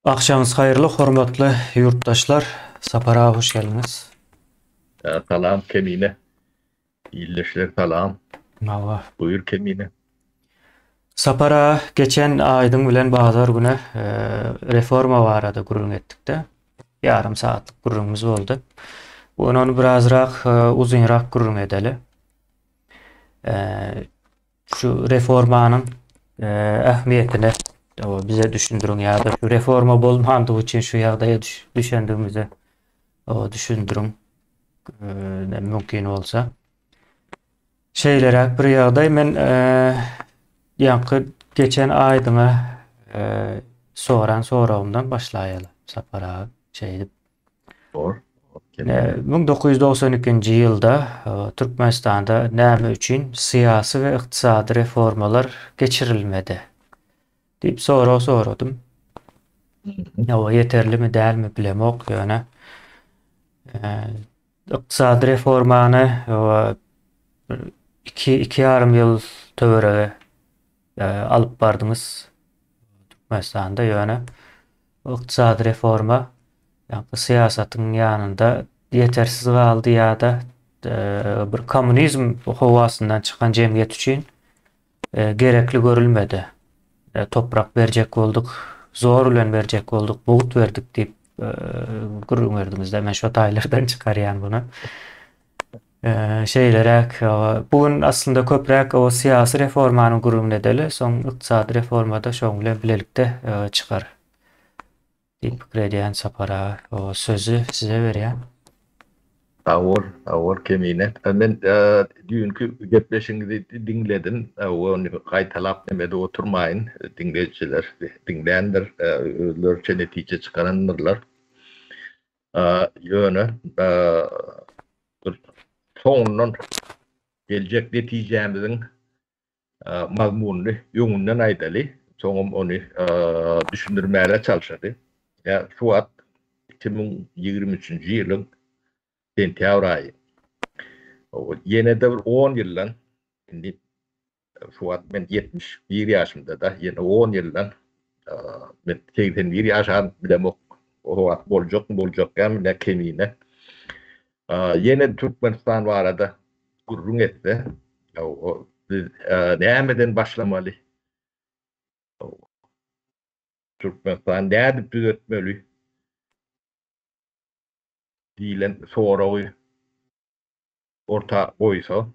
Akşamınız hayırlı, hormatly yurttaşlar. Sapara hoş geldiniz. Salam Kemine. İyileşler salam. Mava. Buyur Kemine. Sapara geçen aydın bilen bazar güne reforma barada gurrun ettik de. Yarım saatlik gurrunumuz oldu. Onu birazrak uzunrak gurrun edeli. E, Şu reformanın ehmiyetini bize düşündürün ya da şu reforma bolmandığı için şu ýagdaýa düşündüğümüzü düşündürün mümkin olsa. Şeylere bir ýagdaý men ýanky geçen aýdyňa soramdan başlaýaly sapara şeydi. Sor. Kemine. 1992-nji ýylda Türkmenistanda näme üçin syýasy we ykdysady reformalar geçirilmedi diýip soradym. Ýa yeterlimi dälmi bilemok ýöne ykdysady reformany iki yarım ýyl töwerege alyp bardyňyz Türkmenistanda ýöne ykdysady reforma ýa-da syýasatyň ýanynda ýetersiz galdy ýa-da bir kommunizm howasyndan çykan jemgyýet üçin gerekli görülmedi. Toprak berjek bolduk, zor bilen berjek bolduk, buğut verdik diýip gurrun erdimizde. Men şu taýlardan çykarýan bunu. Şeylerek bugün aslında köprek o siyasi reformanın gurrun edeli, soň ykdysady reformada şoň bilen bilelikde çykar diýip pikir edýän sapara o sözü size berýän. Awor Kemine. Men dünkü gepleşiňizi dinledim. Onu gaýtalap nemede oturmaýyn. Dinleýijiler, dinleýänler özlerçe netije çıkaranlar. Ýöne soňundan geljek netijemiziň mazmuny ýöňünden aýdaly. Soňum onu düşündirmäle çalışady. Ya şu wagt 2023-nji ýylyň sentyabr aýy. Ýene de bir 10 ýyldan, indi şu wagt men 71 ýaşymda da ýene 10 ýyldan men 81 ýaşan bilemok. O wagt boljak ne Kemine. Ýene Türkmenistan barada gurrun etse, biz nämeden başlamaly? Türkmenistan näde düzeltmeli diýilen soragy orta goýsa,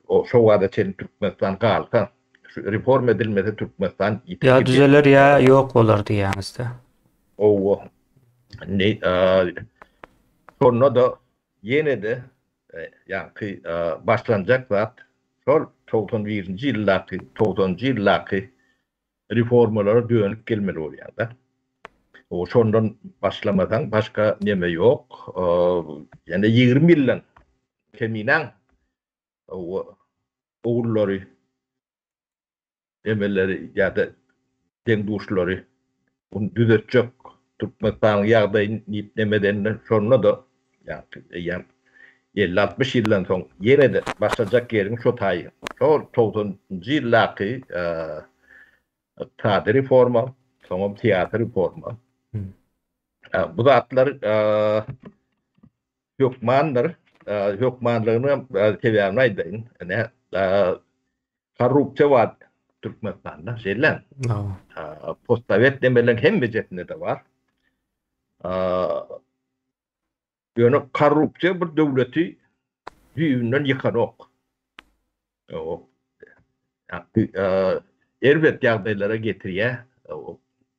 o şo wada çen Türkmenistan galsa, şu reform edilmese Türkmenistan Ya ýitip düzeler ya yok bolar diýäňizde. o ne sonra da ýene de ýa-ki başlanjak zat şol 91-nji ýyllarky reformalara dönüp gelmeli bolýar. O şondan başlamadan başka neme yok. Yani 20 ýyldan Keminen oğulları, emelleri ya da deňduşlary bunu düzeltjek Türkmenistan ýagdaýyny niplemeden sonra da yani 50-60 ýyldan soň ýene de başlajak ýeriň şo taýy. Şol 90-njy ýyllarky iqtisady reforma, soňra siyasi reforma. Bu zatlar hökmandyr. Hökmanlygyny sebäbini aýdaýyn. Korrupsiýa var Türkmenistanda. Şeýle. No. Postavet demelen hemme jetinde de var. Ýöne korrupsiýa bir döwleti düýünden ýykanok. Elbet ýagdaýlara getirýär,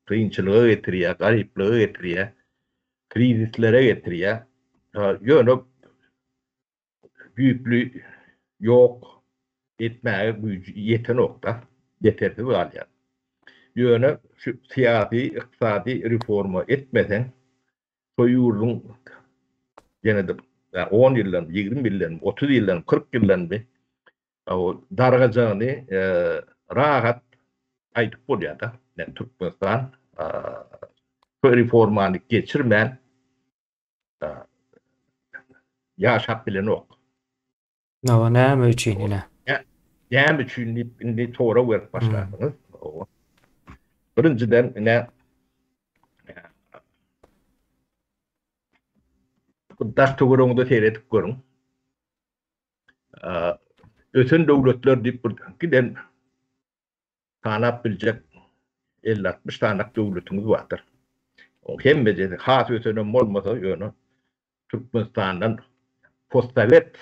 kynçylyga getirýär, garyplyga getirýär, krizislere getirýär. Ýöne büyüklük yok etmäge güýji ýetenokda, yetersiz galýar. Ýöne şu syýasy, ykdysady reforma etmesen, şo ýurdun ýene de 10 ýyldan, 20 ýyldan, 30 ýyldan, 40 ýyldan o dargajagyny rahat aýdyp bolýar da. Türkmenistan bu reformany geçirmän ýaşap bilenok. No, näme üçin ine? Näme üçin indi tora werip başladyňyz? Birinciden daş tögörüňde seyredip görüň. Öten döwletler diýip giden tanap biljek 50-60 tanak döwletimiz bardyr. O hemmede has ötenem bolmasa ýöne Türkmenistan'dan postsovet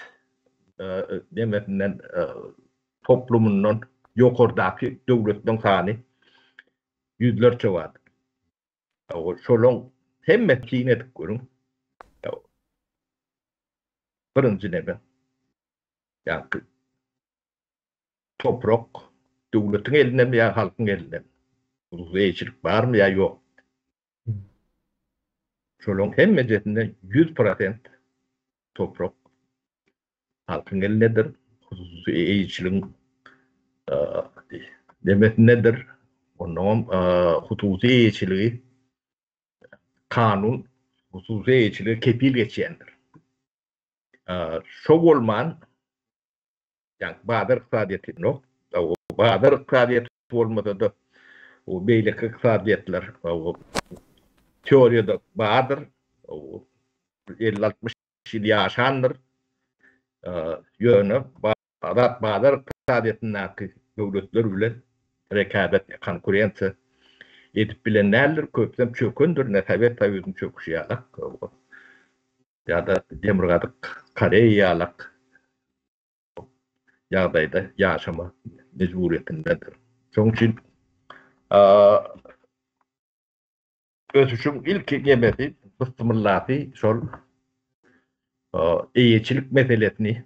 demetinden toplumundan ýokardaki döwletden sany yüzlerçe bardyr. Şolong hemme kinet görüň. Birinji nebe? Ýa-ni toprak döwletiň elinden ýa halkyň elinden. Uzayçylyk barmy ýa ýok? Şolong hemme jetinde 100% toprak halkyň elindedir. Uzayçylygyň demek nedir? Onun hususiyeçiligi kanun hususiyeçiligi kepil geçýändir. Şo bolman yani bazı iqtisadiyeti yok. O bazı iqtisadiyeti bolmasa da o beýleki iqtisadiyetler o teoriyada bazı 50-60 ýyl ýaşandyr. Ýöne bazı iqtisadiyetindäki döwletler bilen rekabet, konkurensiya edip bilenlerdir, köpsem çökündür, nesabet taýyzyň çöküşi ýalak. Ýa-da demirgadyk Koreýalak ýagdaýda ýaşama mejburiýetindedir. Şoň üçin ösüşüň ilk gemesi, ystimulaty şol eýeçilik meselesini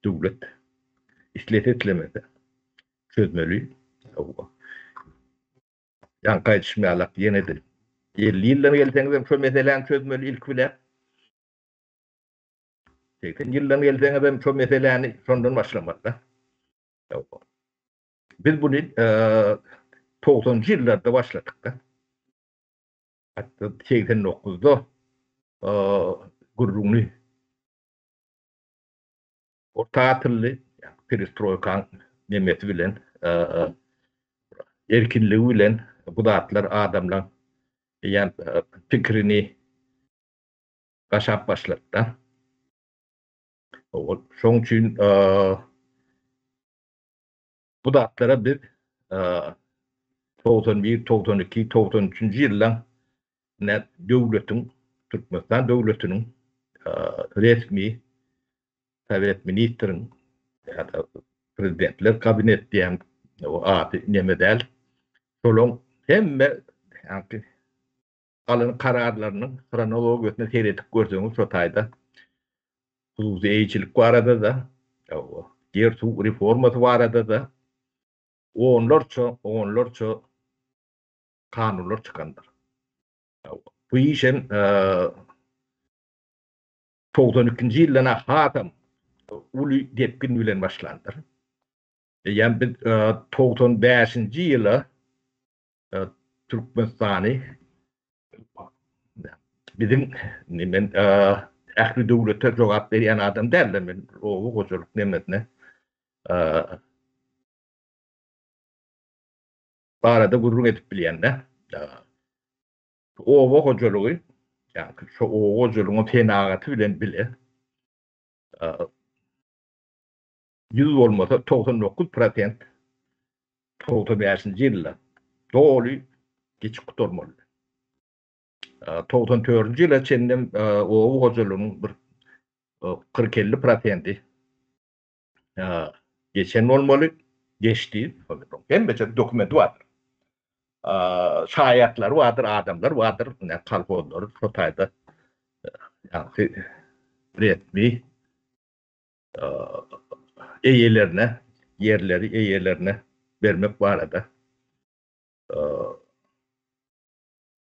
döwlet işletetlemede çözmeli. Yan gaýtışmaýalak ýenedir. 50 ýyldan gelseňiz şo meseleňi çözmeli ilk bile. 80 ýyldan gelseňiz şo meseleňi şondan başlamakda. Biz bunu 90-njy ýyllarda başladyk da. Hatda 89-da gurrunly orta tilli perestroýka nemeti bilen erkinligi bilen bu zatlar adamlar ýa pikirini gaşap başlady da. Şoň üçin bu zatlara biz 91, 92, 93-nji ýyllar döwletiň Türkmenistan döwletiniň resmi Sovet ministriniň ýa-da prezidentler kabinet diýen o ady nemedel şolong hemme alan kararlarynyň kronologiýasyny seyredip görseňiz şo taýda hususiyeçilik barada da yer su reformasy barada da onlarça kanunlar çıkandır. Bu işin 92-nji ýyldan hatam uly depkin bilen başlandyr. Yani biz 95-nji ýyly Türkmenistany bizim men ähli döwlete jogap berýän adam däl, men o goçuluk nemetine barada gurrun edip bilýände. O goçulugy, yani şo goçulugyň tenagaty bilen bile 100 bolmasa 99% 95-nji ýylda doly geçik gutarmaly. 94-nji ýyla çendim o goçulugyň bir 40-50% geçen bolmaly, geçdi. Hemme dokument bar. Şaýatlar bardyr, adamlar bardyr, kalpollar, şo taýda ýa-ni resmi eýelerine, yerleri eýelerine bermek barada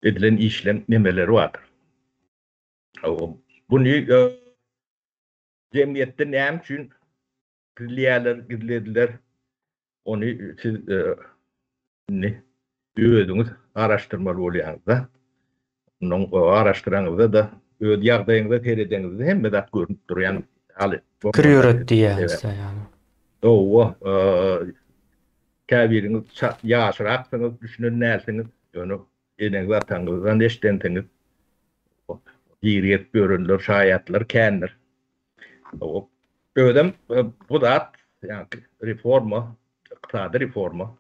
edilen işlem nemeleri vardır. Bunu cemiyette näme üçin gizlediler, onu siz özüňiz araşdyrmaly bolýaňyz da. Onuň araşdyraňyzda da öz ýagdaýyňyza seredeňizde hemme zat görünüp durýan haly. Kiriýär diýäňiz ýa-ni. Käbiriňiz ýaşyraksyňyz, düşünen näsiňiz, ýöne eneňiz ataňyzdan eşdensiňiz. diriyet görünler, şayatlar, kendir. O ödem bu da yani reforma, iqtisadi reforma.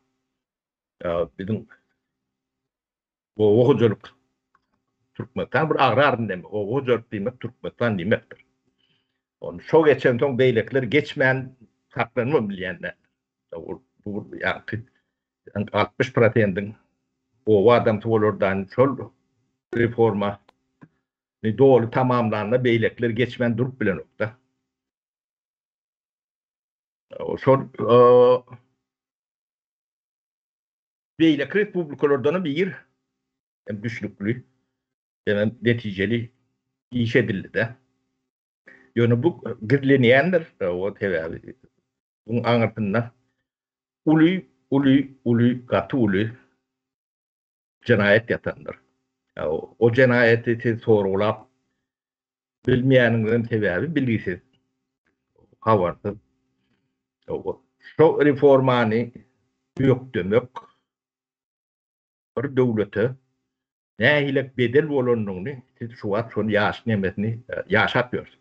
Bizim o hocalık Türkmenistan bir agrar demek. O hocalık demek Türkmenistan demektir. Onu şu geçen son beylekler geçmeyen saklanma bilenler. Bu yani 60%'ın o adam tuvalordan şol reforma doğru tamamlanma beylekler geçmen durup bilen nokta. O şol beylek republikalardan bir düşnüklü yani neticeli iş edildi de. Yani bu gırleneyendir o tevavi. Bunun anlatında ulu katı ulu cinayet yatandır. O cinayeti sorulap bilmeyenlerin tevavi bilgisiz havardı. Şu reformanı yok demek bir devlete ne hilek bedel bolonduğunu siz şu an son yaş nemesini yaşatıyorsunuz.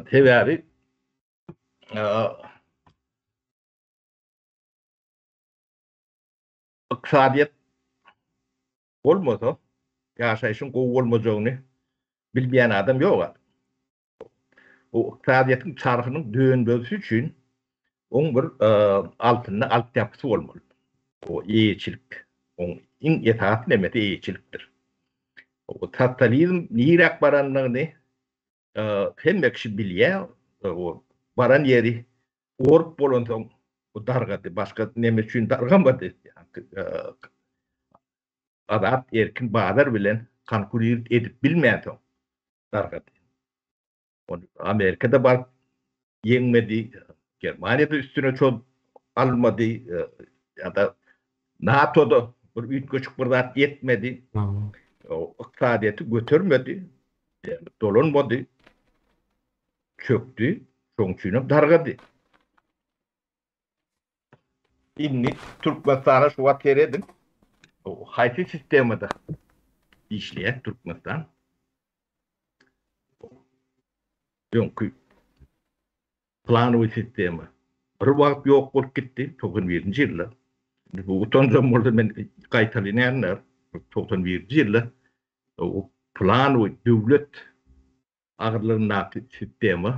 Tevavi iqtisadiyet olmasa yaşayışın kovu olmayacağını bilmeyen adam yok. O iqtisadiyetin çarkının dönmesi için onun bir altında altyapısı olmalı. O iyiçilik. Onun in etaat nemeti iyiçiliktir. O kapitalizm nirak baranlığını hem kişi biliyor, o baran yeri orp bolonson o dargadı. Başka nemet için dargamadı. Adat erkin bağlar bilen konkurir edip bilmeyen dargadı. Amerika'da var yenmedi, Germanya'da üstüne çok almadı ya da NATO'da bir üç küçük bir zat yetmedi. O iqtisadiyeti götürmedi. Yani dolanmadı. Çöktü. Sonuçunu dargadı. Şimdi Türkmenistan'a şu vat veredim. O hayti sisteminde işleyen Türkmenistan. Çünkü planlı sistemi. Bir vakit yok olup gitti. 91. yılda. Bu utan zamanlarda ben kayıtlayanlar 91. yılda o planlı devlet ağırlığındaki sistemi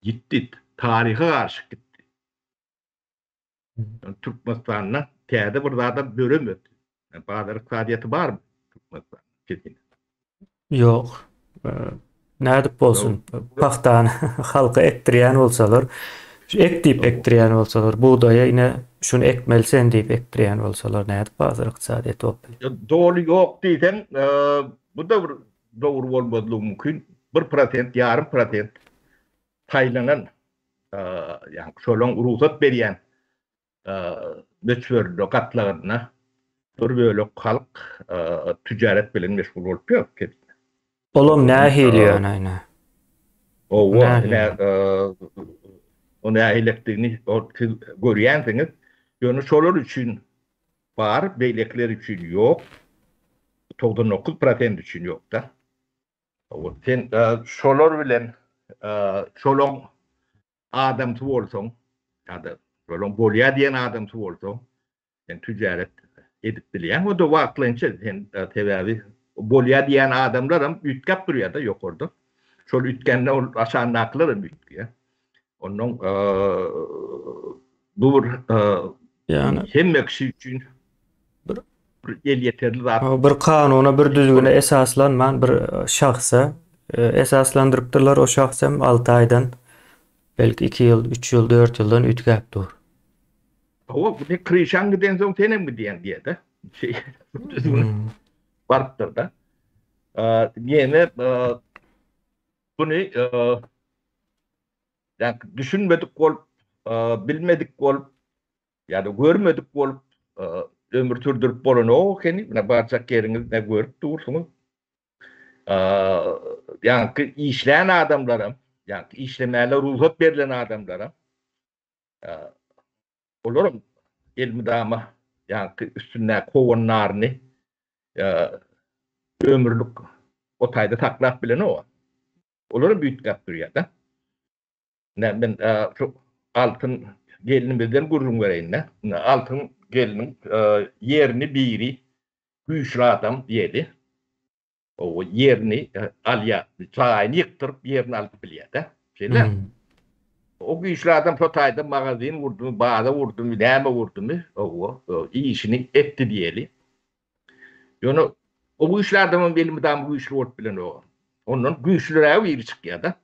gitti. Tarihe karşı gitti. Yani Türkmenistan'la teyde bir daha da bölünmedi. Yani bazı iqtisadiyeti var mı Türkmenistan? Kesin. Yok. Ee, Nädip bolsun? Paxtany halka ekdirýän bolsalar, ek diýip ekdirýän bolsalar, buğdaya ine şunu ekmelsen diýip ekdirýän bolsalar, nädip bazar iqtisadiýet bolup? Doğru yok diysen bu da bir doğru olmadığı mümkün. 1%, yarım %, taylanan yani şolun ruhsat berýän meçhur katlarına bir bölük halk ticaret bilen meşgul olup yok. Olam nähiliýän aýna. O Nähiliýän. o nähilikdigini görýänsiňiz. Ýöne şolar üçin bar, beýlekler üçin ýok. 99% üçin ýok da. Sen şolar bilen şolong adamsy bolsaň, ýa-da şolong bolýa diýen adamsy bolsaň, sen ticaret edip bilýän, o da wagtlança sen tebabi bolýa diýen adamlaram ütkap durýar da ýokarda. Şol ütkende aşağı naklarım ütkiye. Onun bu Yani hem kişi için bir el yeterli zat. bir kanuna, bir düzgüne esaslanman bir şahsa esaslandırıpdyrlar, o şahsam 6 aýdan belki 2 ýyl, 3 ýyl, 4 ýyldan ütkäpdir. O bu ne krişan giden son senem mi diyen diye de şey farktır da. Yine bunu yani düşünmedik olup bilmedik olup yani görmedik olup ömür sürdürüp bolan o keni ne barçak yeriniz ne görüp dursunuz. Yani işleyen adamlara, yani işlemeyle ruhsat verilen adamlara olurum ilmi dama yani üstüne kovanlarını ömürlük o tayda taklap bilen o. Onları büyütkap duruyor da. Ben şu altın gelinin bizden gurrun vereyim ne. Altın gelinin yerini biri güçlü adam diyedi. O yerini alya, sahayını yıktırıp yerini alıp biliyor da. Şeyler. O güçlü adam protayda magazin vurdu mu, bağda vurdu mu, neyme vurdu mu, o işini etti diyeli. Yani o güçlü adamın belimi daha güçlü olup bilen o. Onun güçlülere bir çıkıyor da.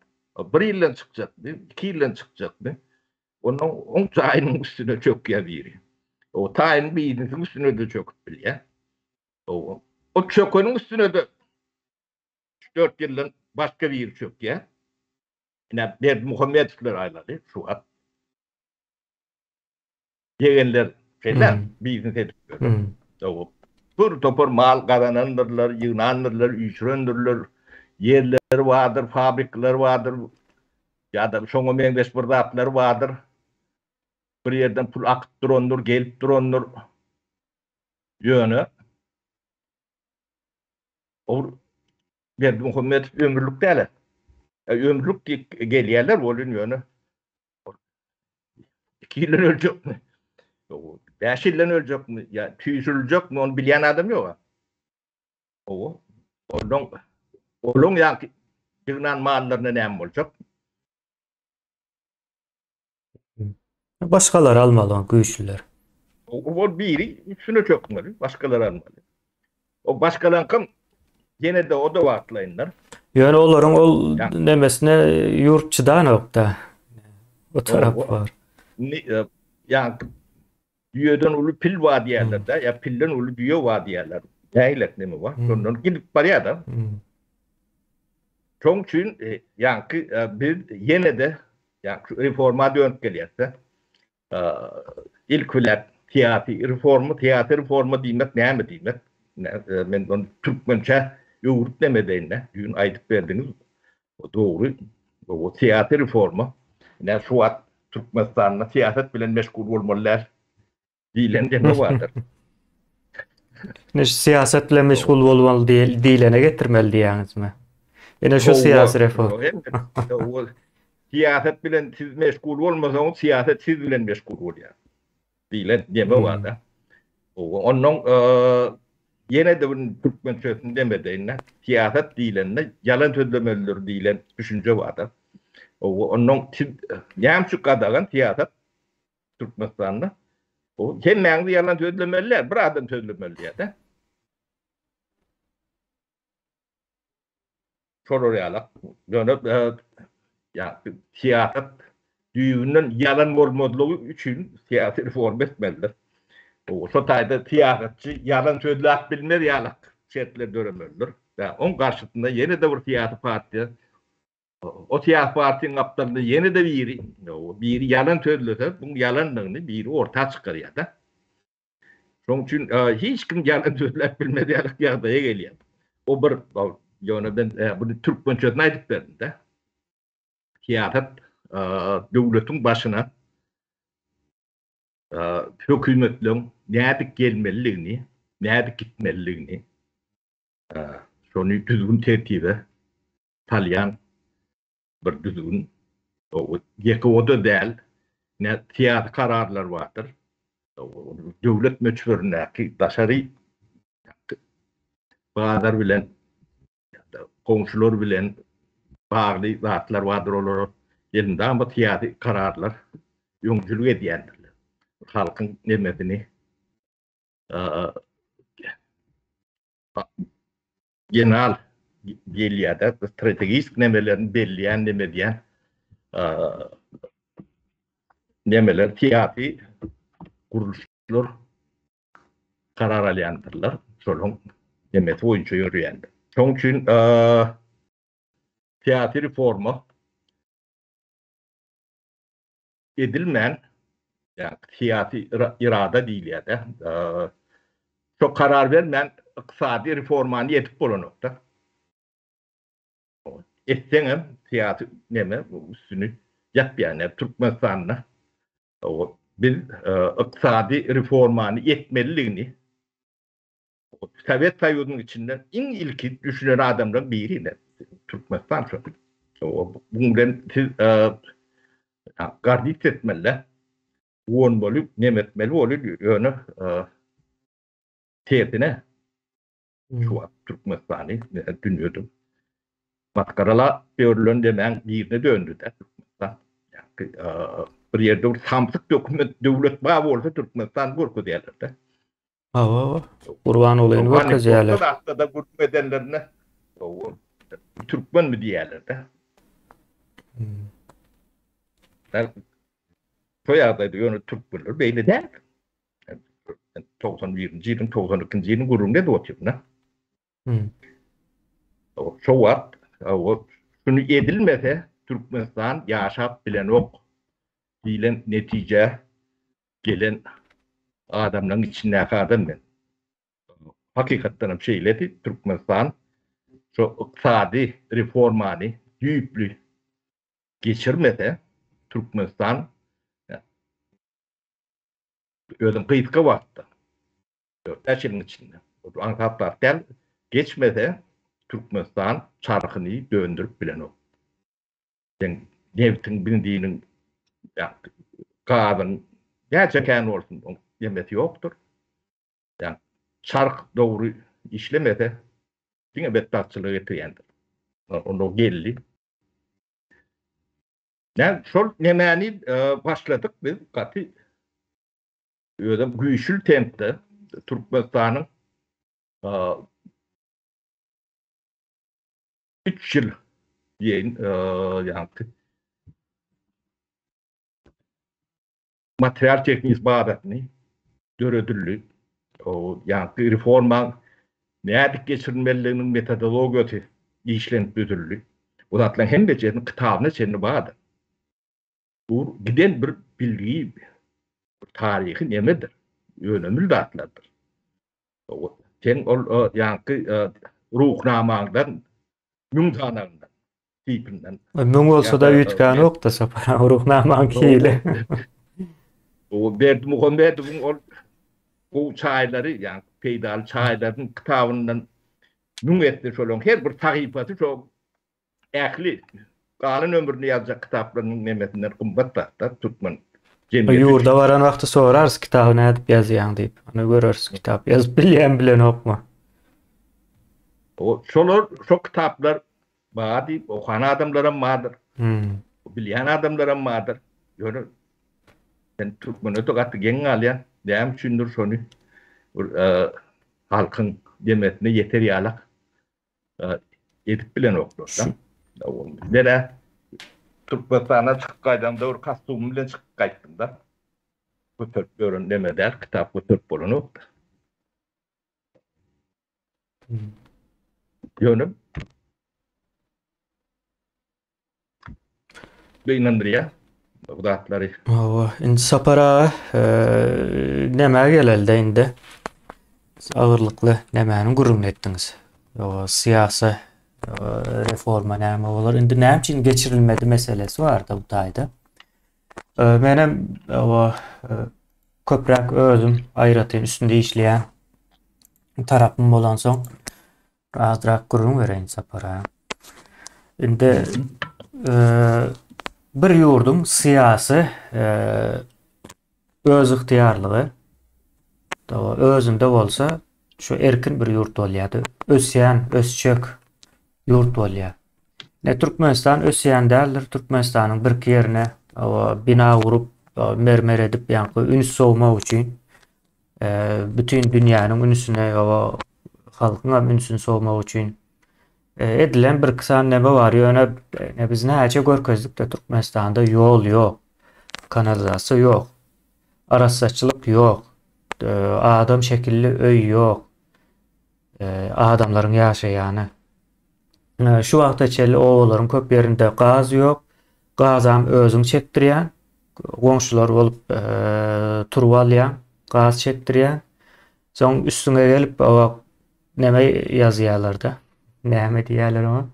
Bir yıldan çıkacak mı, 2 yıldan çıkacak mı? Onun tayinin üstüne çöküyor biri. O tayinin birinin üstüne de çöküp biliyor. O çökünün üstüne de 4 yıldan başka bir çöküyor. Yine Derdi Muhammedler ayları şu an. Yegenler şeyler biznes ediyor. O pur topur mal kazananlarlar, yığınanlarlar, üçürendirler. Yerler vardır, fabrikalar vardır. Ya da şoňa meňdeş bir zatlar vardır. Bir yerden pul akyp duranlar, gelip duranlar. Ýöne o Derdi Muhammed ömürlük däl. Ömürlük gelýärler bolun ýöne. 2 ýyl öljekmi? 5 ýyldan öljekmi? Ya tüýsüljekmi? Onu bilýän adam ýok. O Olong ýa ýygnan mallaryna näme boljak? Başkalar almalı güçlüler. O biri üstüne çökmeli, başkaları almalı. O başkalan kim? Gene de o da vaklayınlar. Yani onların ol demesine yurtçıdan nokta. O taraf var. Yani düýeden uly pil var diýerler de, ya pilden uly düýe var diýerler. Näýlek neme var? Ondan gidip barýar da. Çoň üçin ýa-ni bir yine de reforma dönüp gelýärse, ilk bilen teatr reformu diýmek näme diýmek? Men onu türkmençe ýowurup demedinde, dün aýdyp berdiňiz. O dogry. O teatr reformu. Näme şu wagt Türkmenistanda siýaset bilen meşgul bolmalylar diýlen deme bardyr. Ne siyaset bilen meşgul bolmaly diýilene getirmeli diýäňizmi? Ene şu siyasi reform. Siyaset bilen siz meşgul bolmasaňyz siyaset siz bilen meşgul bolýar. Diýlen deme bardyr. Onun yine de bunun Türkmen sözünü demedeyine siyaset diýilende yalan sözlemeler diýilen düşünce bardyr. Onun ýamçyk gadagan siyaset Türkmenistanda o hemmäňi yalan sözlemeler, bir adam sözlemeler de. Şoraýalak. Dönüp siyaset düýünden yalan bolmadylygy üçin siýasy reform etmeliler. O taýda siýasatçy yalan sözläp bilmer ýalak şertler döremeler. Ya on garşysynda ýene de bir siýasy partiýa o siýasy partiýanyň aptalynda ýene de biri yalan sözlese, bu yalanlygyny biri orta çykarýar da. Şoň üçin hiç kim yalan sözläp bilmedi ýalak ýagdaýa gelýär. O bir ýöne ben bunu türkmençe aýdyp berdim de. Siýasat döwletiň başyna hökümetliň näde gelmeliligini, näde gitmeliligini şonu düzgün tertibe talyan bir düzgün o ýekoda däl ne siýasy kararlar bardyr. Döwlet möçberine daşary bazar bilen komşular bilen bagly zatlar bardyr, olar elinde ama siýasy kararlar ýöňçülük edýändir. Halkın nemedini genel gelýärde stratejik nemelerini belleýän nemedýän nemeler teatry guruluşlar karar alýandyrlar. Şolun nemesi boýunça ýörýändir. Şoň üçin teatr reformu edilmän siyasi irada diýilýär de. Çok karar vermän iqtisadi reformany etip bolanokda. Etseňem siyasi neme üstüni ýapýan Türkmenistanda. Biz iqtisadi reformany etmeliligini Sovet Soýuzynyň içinde iň ilki düşünen adamlardan biri Türkmenistan şu. Bunun bilen siz gardyt etmeli. Won bolup nemetmeli bolup ýöne tersine şu Türkmenistany dünýede matkaralar görülen demen birine döndü de Türkmenistan. Yani, bir yerde bir samsyk dokument döwlet bar bolsa Türkmenistan gurku diýerler de. Kurban olayın Hani diýerler. hatta da gurku edenlerine Türkmen mi diýerler de. Soýada ýöne Türkmenler beýle däl. 91-nji ýylyň 92-nji ýylyň gurulmada dotýar. Şo wagt şunu edilmese Türkmenistan ýaşap bilen ok diýilen netije gelen adamlaryň içinde adam men. Hakykatdan şeýledi Türkmenistan şo ykdysady reformany düýpli geçirmese Türkmenistan özüm kıyıtka vaxtda 4 ýylyň içinde ankaplar geçmese Türkmenistan çarkyny döndürüp bilen ok. Yani nevtin bildiğinin gazyň gerçekten bolsun demeti ýokdur. Yani çark dogry işlemese diňe betbaçylyk etýändir. Onu geldi. Yani şol nemeni başladık biz gaty özüm güýçlü tempde Türkmenistanyň 3 ýyl yani material teknik badatny döredildi. O yani reforma nädik geçirilmeliliginiň metodologiýasy işlenip düzüldi. Uzatlan hem de jeň kitabyny çenli bada. Bu giden bir bilgi tarihi nemedir? Önemli datlardır. Sen ol yani ruhnamaňdan mümtanlarından tipinden. Müň bolsa da ýetgän ok da sapara ruhnamaň kiýle. O Berdimuhammedowyň bu çaýlary yani peýdal çaýlaryň kitabyndan müň etdi şolong her bir sahypasy şo ähli galyn ömrüni ýazjak kitaplaryň nemetinden gymbatda tutman. Ýurda baran wagty sorars kitaby nädip ýazýaň diýip. Onu görürsiz kitap ýazyp bilen okma. O şo kitaplar bady okan adamlara madyr. Bilen adamlara madyr. Ýöne sen Türkmeni togat geň alýan, däm üçindir şonu halkyň demetine ýeter ýalak edip bilen oklar. Dere Türkmenistana çykyp gaýdamda bir kostyum bilen çykyp gaýtdym da. Bu Türk görün demeder, kitap bu Türk bolanyp. Ýöne beýnendirýär. Udatlary. Indi sapara näme gelelde indi? Agyrlykly nämäni gurrun etdiňiz? Siyasi reforma näme bolar? Indi näme üçin geçirilmedi meselesi bar da bu taýda. Menem köprak özüm aýratyn üstünde işleýän tarapym bolan soň azrak gurrun bereň sapara. Indi bir ýurdun siyasi öz ıhtiýarlygy özünde bolsa şu erkin bir ýurt bolýardy. Ösýän, ösçek ýurt bolýar. Türkmenistan ösýän däldir. Türkmenistanyň bir ýerine bina gurup mermer edip ýa-ni üns sowmak üçin bütün dünýäniň ünsüne halkyň ünsüni sowmak üçin edilen bir kısan nebe var. Ýöne biz näçe görkezdik de Türkmenistanda ýol ýok, kanalizasiýa ýok, arassaçylyk ýok, adam şekilli öý ýok, adamlaryň ýaşaýany. Şu wagta çeli owalaryň köp ýerinde gaz ýok, gazam özüň çekdirýän, goňşular bolup turup alýan, gaz çekdirýän. Soň üstüne gelip näme ýazýarlar-da. Näme diýerler onu?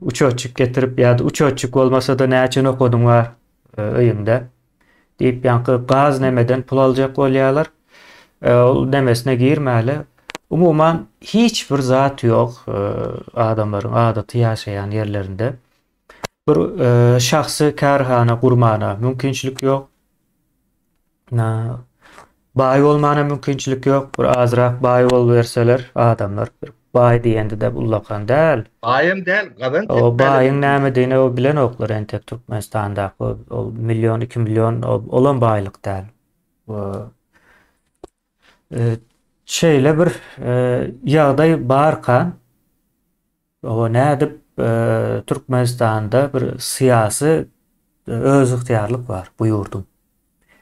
Uçoçuk getirip ýa-da uçoçuk bolmasa da näçe okudyň bar öýümde. Diýip ýa-ni gaz nämeden pul aljak bolýarlar. Ol demesine girmäli. Umuman hiçbir zat yok adamların adaty ýaşaýan yerlerinde. Bir şahsy kärhana gurmana mümkinçilik yok. Baý bolmana mümkinçilik yok. Bir azrak baý bolberseler adamlar bir baý diýende de ullakan däl. Ayım değil, kadın O tekmeli. baýyň näme o bilen oklar entek Türkmenistan'da o milyon 2 milyon olan baýlyk däl. Şeýle bir ýagdaý barkan o nädip Türkmenistan'da bir siyasi öz ihtiyarlık var bu yurdun.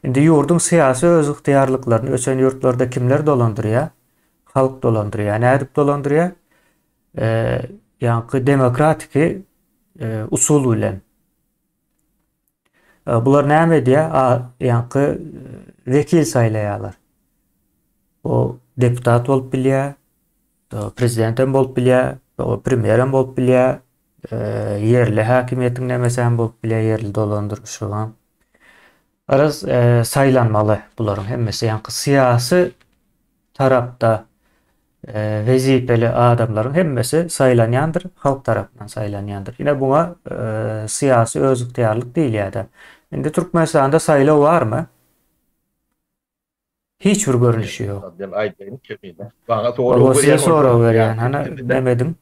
Indi yurdun siyasi öz ihtiyarlıklaryny öçen yurtlarda kimler dolandyrýar? Halk dolandyrýar. Nädip dolandyrýar? Ýa-ni demokratik usul bilen. Bular näme diýär? Ýa-ni vekil saýlaýarlar. O deputat bolup bilýär, prezidentem bolup bilýär, o premierem bolup bilýär, yerli häkimiýetiň nämesem bolup bilýär, yerli dolandyrgyçylygyň. Araz saýlanmaly bularyň hemmesi ýa-ni siyasi tarapda wezipeli adamlaryň hemmesi saýlanýandyr, halk tarapyndan saýlanýandyr. Ýine buňa siyasi öz ihtiyarlyk diýilýär. Indi Türkmenistanda saýlaw barmy? Hiç bir görünüşi yok. Aytayım kemine. Bana O size sonra orada. veriyen. Hana demedim.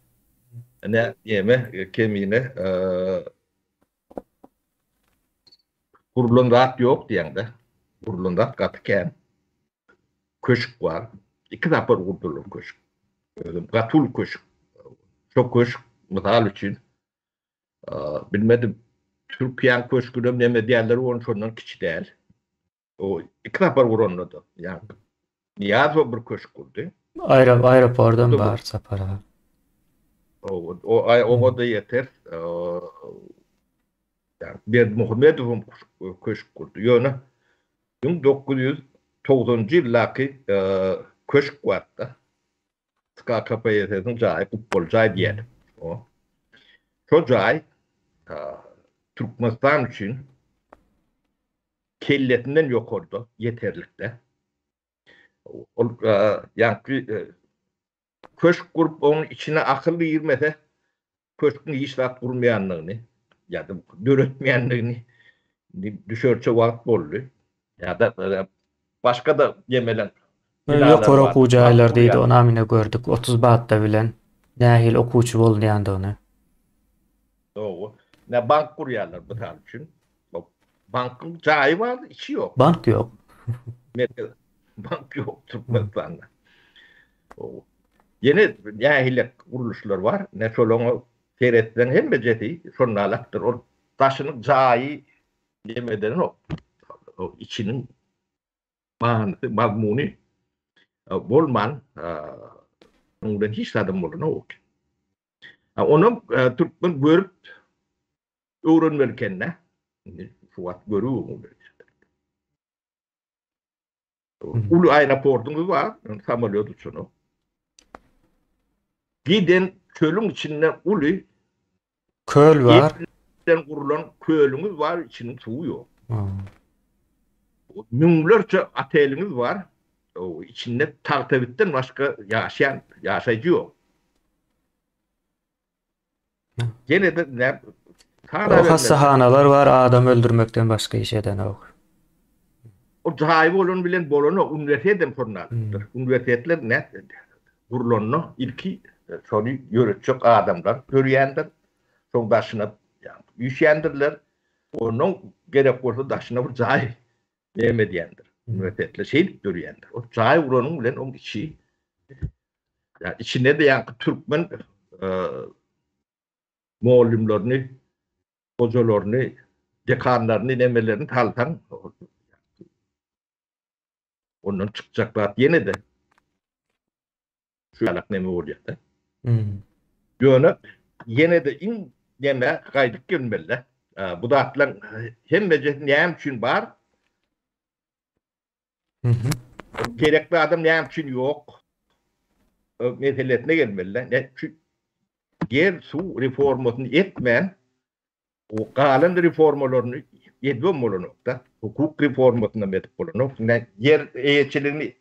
Ne yeme kemine kurulundat yok diýende. Kurulundat gatyken köşk var. İki tapar kurdulur köşk. Gatul köşk. Çok köşk misal için bilmedim Türkiýe köşküne neme diýerler onu şondan kiçi däl. O iki tapar kurulundu. Yani Niyazo bir köşk kurdu. Aeroportdan bar sapara. O da yeter. Yani Berdimuhamedow'un köşk kurdu. Ýöne 1990-njy ýyllaky köşk warda. KKP'nin jaýy gupol jaý diýer. Şo jaý Türkmenistan üçin kelletinden ýokardy yeterlikde. Yani köşk kurup onun içine akıllı girmese köşkün işlat kurmayanlığını ya da döretmeyenliğini düşörçe wagt boldy. Ya da başka da yemelen Ýokary okuwjy aýlar diýdi, onu amine gördük. 30 batda bilen nähil okuwçy bolýandy ony. Doğru. Ne bank kurýarlar bu tal üçin. Bankın jaýy bar, içi yok. Bank ýok. Bank yok Türkmenistan'da. Yeni nähilek kuruluşlar var. Ne şolonu seyretsen hem beceti şonalaktır. O taşının jaýy demeden o içinin manysy, mazmuny bolman ondan hiç tadım bolana ok. Onu Türkmen görüp öwrenmerken ne? Şu wagt görüp Ulu aeroportumuz var. Samolyot uçunu. Giden kölün içinden ulu Köl var. Yetten kurulan kölümüz var. İçinin suyu yok. Münglerce atelimiz var. O içinde tartavitten başka yaşayıcı yok. Gene de ne? O hasahanalar var. Adam öldürmekten başka iş eden yok. O jaýy bolan bilen bolany üniversiteden fornaldyr. Üniversiteler ne? Gurulanyny ilki şonu ýöretjek adamlar görýändir. Şoň daşyna ýüşýändirler. Onuň gerek bolsa daşyna bir jaý näme diýendir. Üniversiteler şeýlik görýändir. O jaý uranyň bilen oň içi içinde de ýa Türkmen muallimlerini, hojalaryny, dekanlaryny, nemelerini taltan ondan çıkacaklar yine de şu alak neme olacak. Yöne yine de in yeme kaydık gelmeli. Bu da atlan hem meclis neyem için var. Gerekli adam neyem için yok. Meselesine gelmeli. Ne yer su reformasını etmeyen o kalan reformalarını yedvem olan nokta. Hukuk reformasına metip olan nokta. Yer eğitçiliğini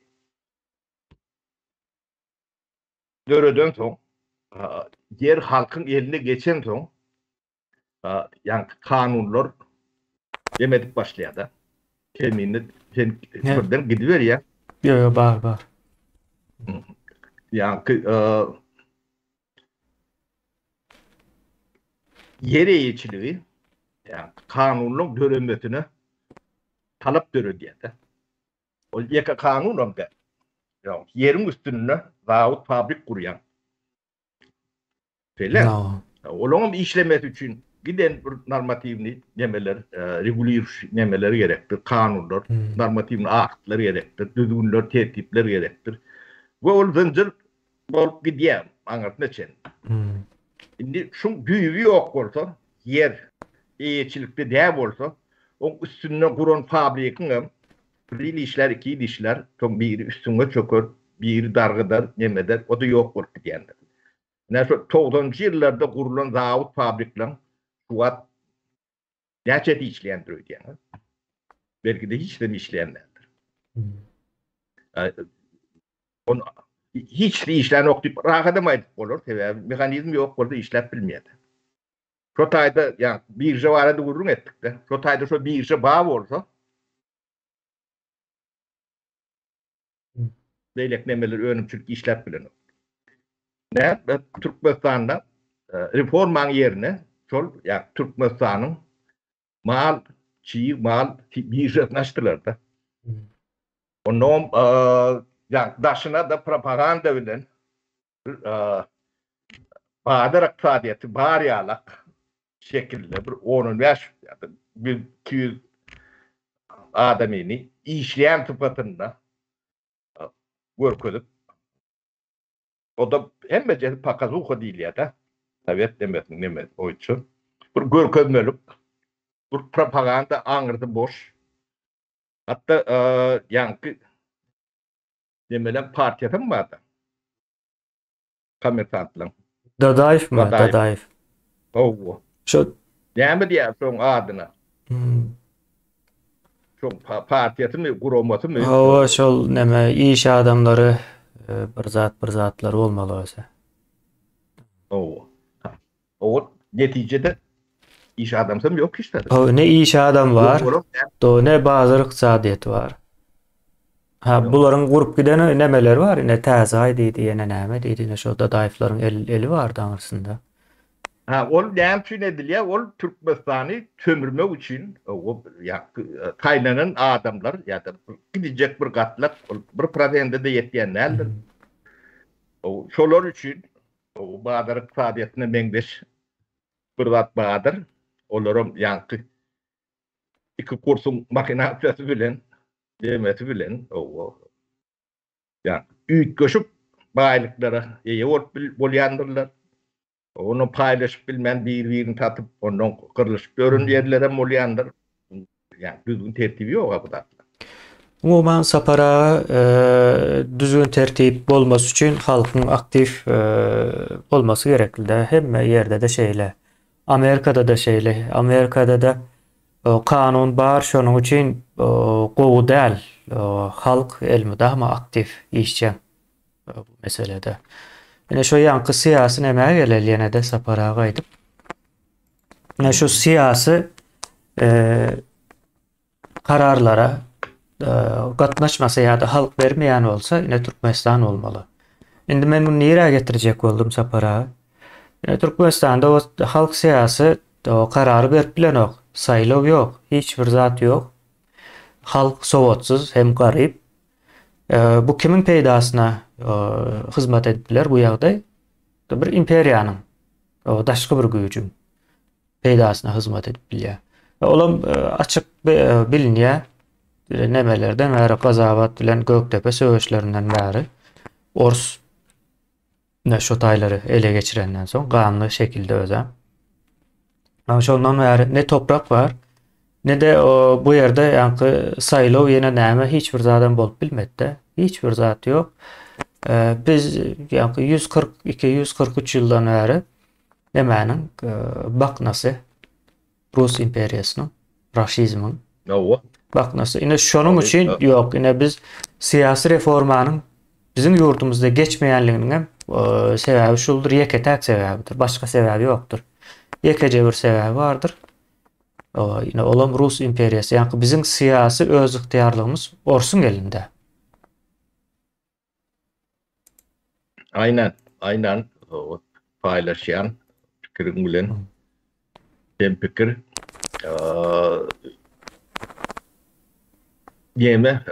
döreden soň yer halkın eline geçen soň yani kanunlar yemedik başlaýar. Temini sen birden gidiver ya. Yo bar. Yani yer eýçiligi yani kanunlaryň döremetine talap döredýär. O ýeka kanun onda. Ya yerin üstüne rahat fabrik kuryan. Öyle. No. Onun işlemesi için giden normativni nemeler, regulir nemeleri gerektir. Kanunlar, normativni aktlar gerektir. Düzgünler, tertipler gerektir. Ve o zincir bolup gidiyor. Anlatma için. Şimdi şu büyüğü yok olsa, yer eğçilikte dev olsa, o üstüne kuran fabrikin bir işler, iki işler, çok bir üstüne çöker, bir dargıdar, nemeder, o da yok olup gidiyorlar. Yani 90'cı yıllarda kurulan zavut fabrikler şu an gerçekten işleyendiriyor yani. Belki de hiç de işleyenlerdir. Hiç de işleyen yok deyip rahatlamaydık olur. Mekanizm yok orada işler bilmeyedi. Şu tayda yani birce var da gururun ettik de. Şu tayda şu birce bağ olsa devlet nemeleri önümçülük işler bilen. Ne? Türkmenistan'da reforman yerine şol yani Türkmenistan'ın mal, çiğ mal bircelaştılar da. Onun yani daşına da propaganda bilen Bahadır aksadiyeti bariyalak şekilde bir 10-15 bir 200 adamini işleyen tıpatında görkülüp o da hem beceri pakazuhu değil ya da evet demesin o için bir görkülmülük bir propaganda anırdı boş hatta yankı demelen partiyetim vardı Komintantlan Dadaýew mı? Dadaýew. O. Şu Näme diýär şoň adyna? Şoň partiýaty mı, guramaty mı? o şol neme iş adamları bir zatlar bolmaly bolsa. O neticede iş adamsam yok işte. O ne iş adam var, do ne bazı iqtisadiýet var. Bularyň gurup giden nemeler var, ne täze diýdi, ýene näme diýdi, ne şo Dadaýewlaryň eli var daňysynda. Ol näme üçin edilýär? Ol Türkmenistany tömürmek üçin o taýlanan adamlar ýa-da gidijek bir gatlak bir prosentde ýetýänler. O şolar üçin o Bahadır iqtisadiýatyna meňdeş bir zat Bahadır. Olaram ýanky iki kursun makinasy bilen demeti bilen o ýa üýt göşüp baýlyklara ýa bolýandyrlar. Onu paylaşıp bilmem bir tatıp ondan kırılışıp görün yerlere molyandır. Yani düzgün tertibi yok bu da. Umuman sapara düzgün tertip bolması üçün halkın aktif olması gerekli de hem yerde de şeyle. Amerika'da da şeyle. Amerika'da da kanun bar şonun için gowy däl. Halk elmi daha aktif işçi bu meselede. Yine şu yankı siyasi näme gelel ýene de sapara gaýdyp. Yine şu siyasi kararlara gatnaşmasa ýa-da halk bermeýän bolsa, yine Türkmenistan bolmaly. Indi men bunu nereye getirjek boldum sapara? Yine Türkmenistanda o halk siyasi o kararı berip bilenok. Saýlaw ýok, hiç bir zat ýok. Halk sowatsyz hem garyp. Bu kimin peýdasyna hyzmat edipler bu ýagdaý? Bir imperiýanyň, daşky bir güýjüň peýdasyna hyzmat edip bilýär. Olam açyk bilinýär. Nemelerden bäri Gazabat bilen Göktepe söwüşlerinden bäri Ors şu taýlary ele geçirenden soň ganly şekilde özem. Şondan bäri ne toprak var, ne de bu ýerde ýanky saýlaw ýene näme hiç bir zadan bolup bilmedi. Hiç bir zat ýok. Biz ýanky 142-143 ýyldan bäri nemäniň baknasy Rus imperiýasynyň, raşizmiň baknasy. Ine şonuň üçin ýok, ine biz siyasi reformanyň bizim yurdumuzda geçmeýänliginiň hem sebäbi şuldur, ýeketäk sebäbidir. Başga sebäbi ýokdur. Ýekece bir sebäbi bardyr. Ýene olam Rus imperiýasy, ýani bizim syýasy öz ygtyýarlygymyz Orsun elinde. Aynen, aynen o paylaşan fikrin bilen ben pikir yeme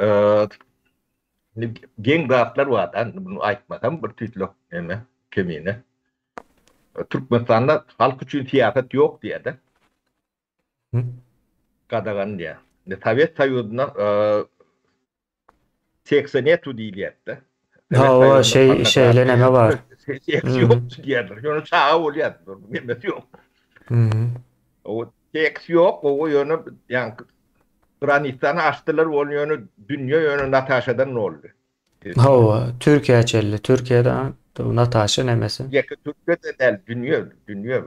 gen zatlar var. Bunu aytmasam bir tütlük yeme kemine. Türkmenistan'da halk üçün siyaset yok diye de Hı? kadagan diye. Sovyet Soyuzu'na 80'e değil yetti. O şeyleneme var. Seks yok diyorlar. Yonu sağa oluyor. Bilmesi yok. Hı. O seks yok. O yönü yani granistanı açtılar. O yönü dünya yönü Natasha'dan ne oldu? Türkiye çelli. Türkiye'den Natasha nemesin. Yaka Türkiye'de değil. Dünya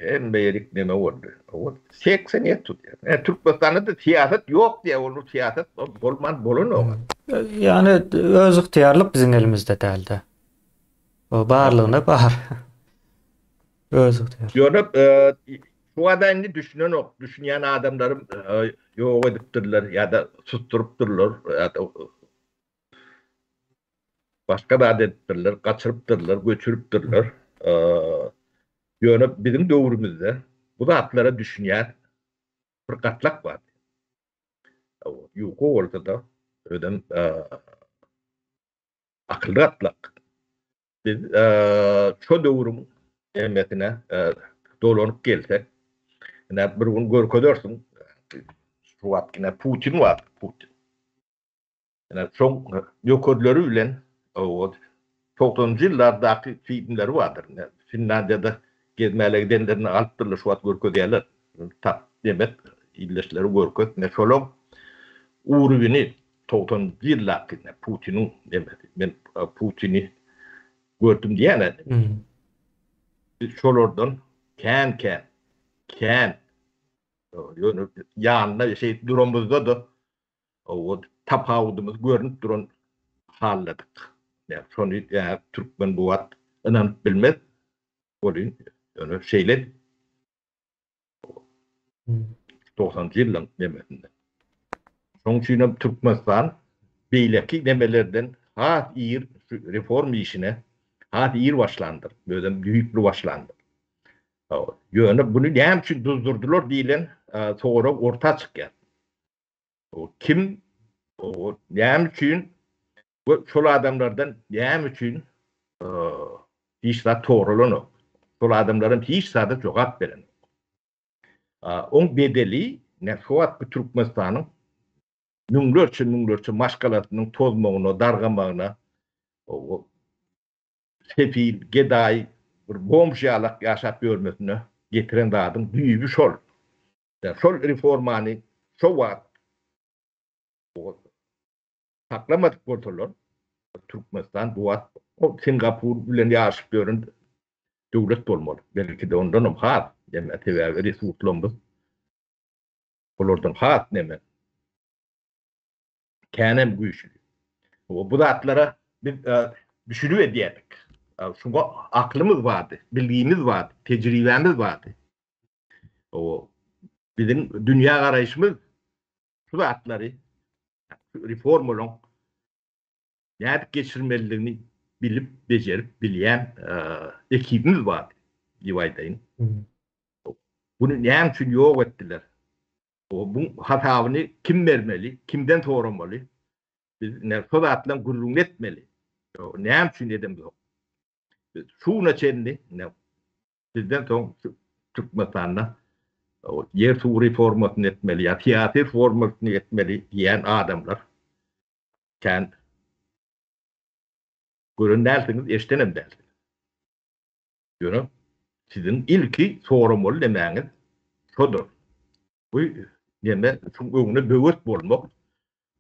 en beyerik neme oldu. O 80'e tutuyor. Türkmenistan'da da siyaset yok diye. Onu siyaset bolun o. Yani öz ygtyýarlyk bizim elimizde däldi. O barlygyna bar. Öz ygtyýar. Yönüp şu adamını düşünýän adamlarım ýok edipdirler ya da susturupdyrlar ya da başga da edipdirler, gaçyrypdyrlar, göçürüpdyrlar. Yönüp bizim döwrümizde bu zatlara düşünýän bir gatlak bar. Ýok bolsa da ödem akylly gatlak. Biz şu döwrüm emmetine dolanyp gelsek, bir gün görkezersiň, şu wagtda Putin var, Putin. Şoň ýökerleri bilen o 90-njy ýyllardaky filmleri bardyr. Finlandiýada gezmäle gidenlerini alypdyrlar, şu wagt görkezýärler. Tak demek illeşleri görkez. Şolok uruwyny 90-njy ýyllardaky Putiniň demek. Men Putini gördüm diýene. Şolardan kän ýanynda durumuzda da o tapawdymyz görünüp duran halladyk. Şonu Türkmen bu wagt inanyp bilmez. Bolýan ýöne şeyler 90-njy ýyllaryň demesinde. Şoň üçin Türkmenistan beýleki demelerden has ýer reform işine has ýer başlandyr. Özüm büyük bir başlandy. Ýöne bunu näme üçin duzdurdular diýilen sonra orta çykýar. O kim o näme üçin bu şol adamlardan näme üçin hiç zat toğrulany. Şol adamlaryň hiç zat jogap beren. On bedeli ne şowat bu Türkmenistanyň müňlerçe maşgalatynyň tozmagyna, dargamagyna o sefil, geday, bir bomjalyk ýaşap görmesine getiren zadyň büyüğü şol. Şol reformany şo wagt saklamadyk bolsalar Türkmenistan bu wagt Singapur bilen ýaşap görün döwlet bolmaly. Belki de ondan has demek sebäbi resurslarymyz olardan has neme känem güýçli. Bu zatlara biz düşünüp edýärdik. Şuňa aklymyz bardy, bilgimiz bardy, tejribemiz bardy. O bizim dünýä garaýşymyz şu zatlary reformalaryň näde geçirmeliligini bilip, bejerip, bilýän ekibimiz bardy diýip aýdaýyn. Bunu näme üçin ýok etdiler? Bu hatawyny kim bermeli, kimden soranmaly? Biz şu zatlaryň gurrun etmeli. Näme üçin edem ýok? Şuna çenli bizden soň Türkmenistanda yer su reformasyny etmeli, ya siýasy reformasyny etmeli diýen adamlar kän görünärsiňiz eşdenem derler. Ýöne sizin ilki soranmaly demäňiz şodur. Bu näme şoň öňüne döwlet bolmak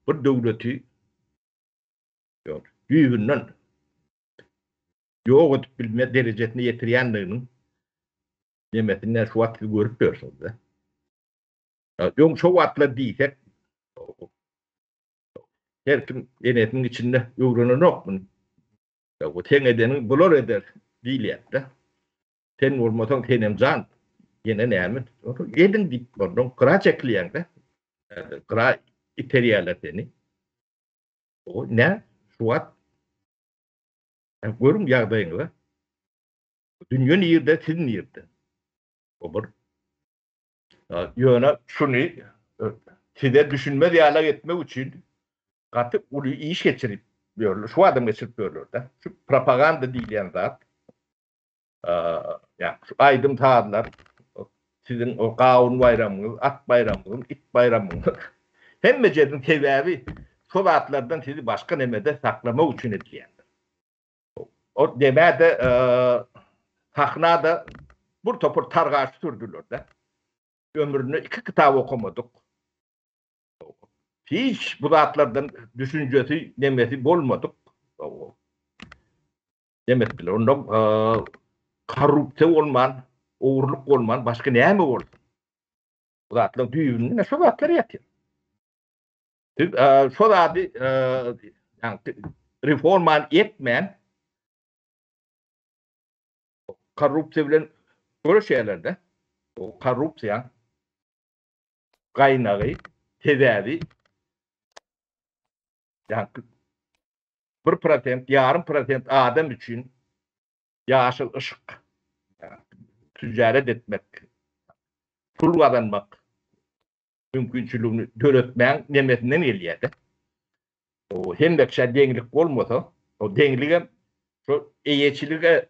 bir döwleti ýüzünden ýok edip bilme derejesine ýetirýändiginiň demesine şu wagt görüp görürsüňiz da. Ýöň şu wagtla diýsek her kim enetiniň içinde öwrenenokmy? Ya o ten edenin bulur eder diýilýär-de. Ten bolmasaň tenem jan. Yine näme? Edin dip boldum, kıra çekliýär-de. Kıra iterýärler seni. O ne? Şuat. Görüm ýagdaýyňy. Dünýä ýerde, sizin ýerde. O bir ýöne şuny size düşünme ýala etmek üçin gaty uly iş geçirip ýörler. Şu adam geçirip ýörler-de. Şu propaganda diýilen zat. Ya şu aýdym taýlar. Sizin o gaun bayramınız, at bayramınız, it bayramınız. Hemme jedin sebäbi şu zatlardan sizi başka nemede saklamak üçin edilýär. O demede sahnada bir topur targaç sürdüler-de. Ömrünü 2 kitap okumadık. Hiç bu zatlardan düşüncesi, nemesi bolmadık. Demek bile ondan korrupsiya olman, oğurluk olman, başka näme bolsun? Bu zatlar düýbünde şu zatlar ýatyr. Siz şu zady yani reforman etmän korrupsiya bilen görüşýärler-de. O korrupsiýa gaýnagy, sebäbi yani 1%, yarım prosent adam üçün ýaşyl ışık, yani tüccaret etmek, pul kazanmak mümkinçiligini töretmän nemesinden gelýär. O hemdekçe deňlik bolmasa, o deňlige şu eýeçilige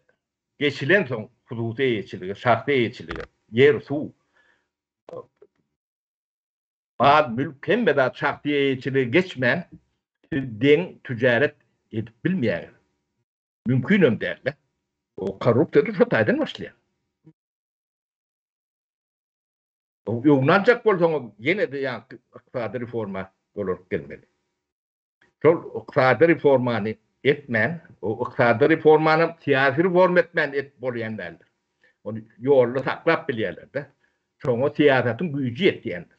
geçilen soň hususy eýeçilige, şahsy eýeçilige, yer, su, mal, mülk hem de şahsy eýeçilige geçmän deň tüccaret edip bilmeýär. Mümkinem däl. O korrupsiýa şu taýdan başlaýar. O ýognanjak bolsaň ýene de ýa iqtisady reforma bolup gelmeli. Şol iqtisady reformany etmän, o iqtisady reformany siýasy reforma etmän et bolýan däldir. Onu ýolda saklap bilýärler-de. Şoňa siýasatyň güýji ýetýändir.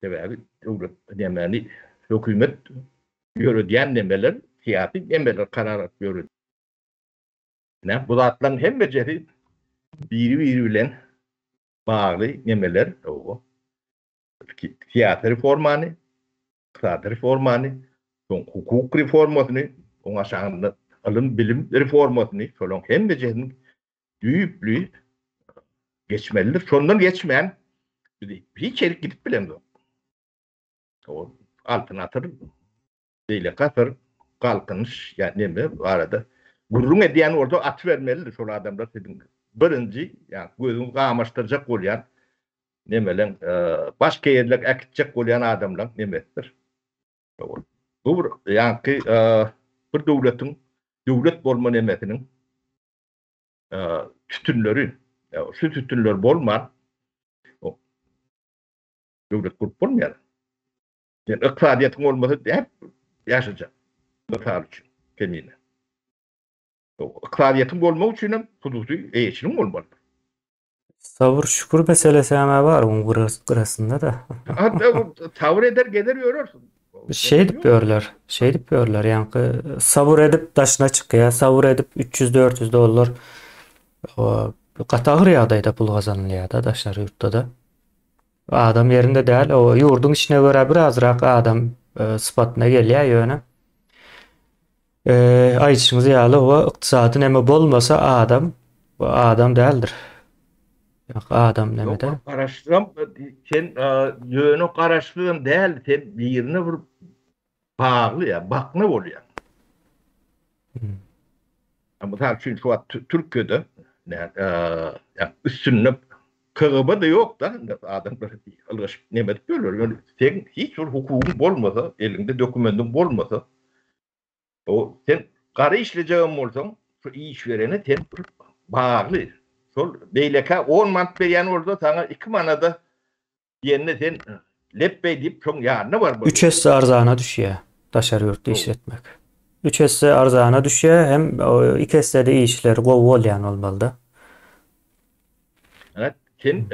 Sebäbi döwlet demeli hökümet ýöredýän nemeler, siýasy nemeler kararat ýöredýär. Ne bu zatlaryň hemme jeri biri bilen bagly nemeler o. Siýasy reformany, iqtisady reformany, hukuk reformasyny, oňa şaňda ilim bilim reformasyny, şolaň hemme jeriň düýüplü geçmelidir. Şondan geçmän hiç erik gidip bilen yok. O alternatif değil, kasır, kalkınış, yani neme arada. Gurrun ediyen orada at vermelidir şol adamlar sizin. Birinci, yani gözünü kamaştıracak bolýan, nemelen, başka yerler ekitecek bolýan adamlar nemesdir. Bu yani bir döwlet bolma nemesinin tütünleri, şu tütünler bolman, döwlet gurup bolmaýar. Yani iqtisadiýatyň olmasy hep ýaşajak. Misal üçin, kemine. Iqtisadiýatyň bolmak üçin hem hususy eýeçiliň bolmaly. Sabır şükür meselesi ama var onun gırasında da. Hatta tavır eder gelir ýörersin. Şey dip diyorlar yani sabır edip taşına çıkıyor, sabır edip 300-400 dolar o katağır ýagdaýda pul kazanılýar da daşlar ýurtda da. Adam yerinde değil, o yurdun içine göre birazrak adam sıfatına gelýär ýöne. Aýçyňyz ýaly o iqtisady näme bolmasa adam däldir. Adam nemede? Araştıram, sen ýöne garaşdyryn däl, sen birine bir bagly ya, bakny bolýar. Ama üçin şu Türkiýede üstünlük KGB da yok da adamlar alışıp nemet görüyor. Sen hiç bir hukukun bolmasa, elinde dokumentin bolmasa, o sen gara işlejegin bolsaň, şu iş verene sen bagly. Sol beýleka 10 manat berýän orada sana 2 manada ýerine sen leppey diýip çoň ýaryna bar. 3 hesse arzana düşýär daşary ýurtda işletmek. 3 hesse arzana düşýär, hem 2 hesse de işler gowy bolýan bolmaly. Evet, sen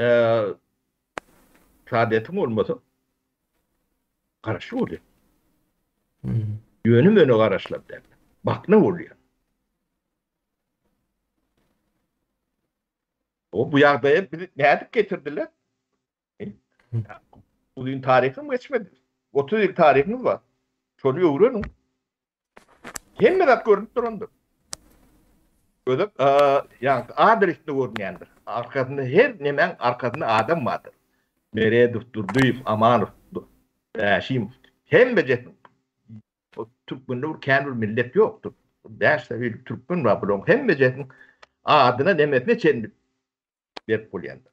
saadetin olmasa garaşy bolýar. Ýönüm öne garaşlap der. Bak ne oluyor? O bu yağdaya bizi ne edip getirdiler? E, ya, bugün tarihim geçmedi. 30 yıl tarihimiz var. Çoruyor uğranın. Hem merak görünüp durandır. Ödüp, yani adresini görmeyendir. Arkasında her nemen arkasında adam vardır. Nereye durduyum, aman şimdi hem becetin o Türkmenler kendi millet yoktur. Derste bir Türkmen var bulun. Hem becetin adına demetine çendir. Bir polyandı.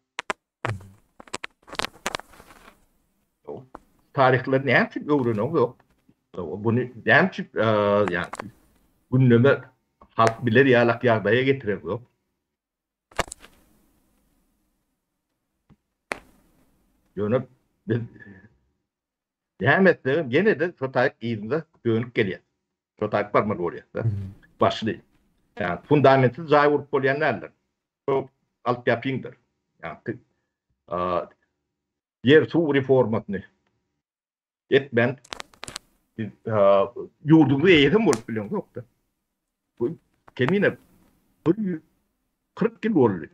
Tarihleri ne yapıp öğreniyor yok. Bunu ne yapıp yani gündeme halk bilir yalak yağdaya getiriyor yok. Yani biz devam ettiğim gene de Çotak İzmir'de dönüp geliyor. Çotak parmağı oraya da başlıyor. Yani fundamental zayi vurup polyanlarlar. Çok altyapındır. Yani yer su reformatını ben yurdumu eğitim olup biliyorum yok da. Bu kemine 40 yıl oldu.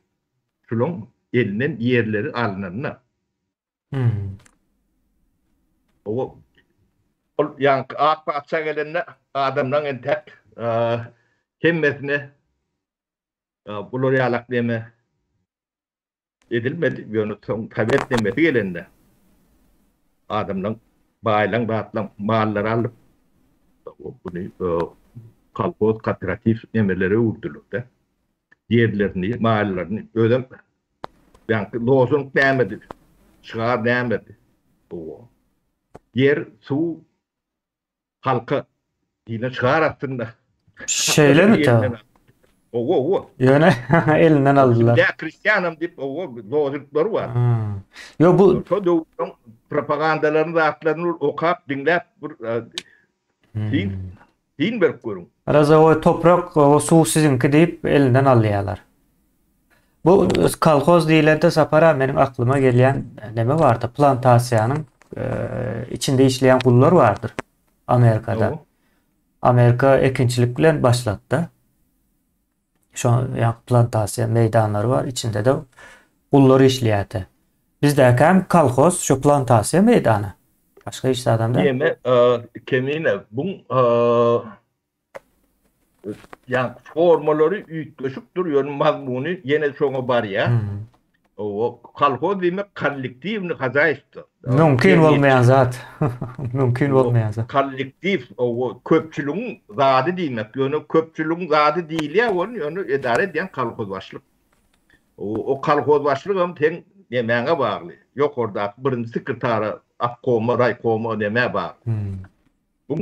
Şunun elinden yerleri alınanına. O yani akba atsa gelenle adamdan en tek kemmetine bulur yalak deme edilmedi. Yani son tabiat demeti gelenle adamdan baylan dağıtlan malları alıp bunu kalkot kooperatif emirleri uyduruldu. Yerlerini, mahallelerini ödem yani lozun demedi. Çıkar demedi. O yer, su, halka yine çıkar aslında. Şeyle mi ta? O. Yöne elinden aldılar. Ya Hristiyanım deyip o lozunları var. Yo bu Çoğu propagandalarını da atlarını okuyup dinleyip din verip görün. biraz o toprak o su sizinki deyip elinden alıyorlar. Bu kalkoz deyilende sapara benim aklıma gelen neme vardı? Plantasiyanın içinde işleyen kullar vardır Amerika'da. Amerika ekinçilik bilen başlattı. Şu an yani plantasiya meydanları var. İçinde de kulları işleyete. Bizde hem kalkoz şu plantasiya meydanı. Başka işte adamda. Diyeme kemine bu yani formaları ütleşip duruyor mazmunu yine çoğu var ya. O kalkoz demek kollektivni kazayıştı. Mümkün olmayan zat. Mümkün olmayan zat. Kollektif o köpçülüğün zadı demek. Yani köpçülüğün zadı değil ya onu idare eden kalkoz başlık. O kalkoz başlık hem ten yemeğine bağlı. Yok orada birinci sekretarı Akkoma, Raykoma demeye bağlı. Bu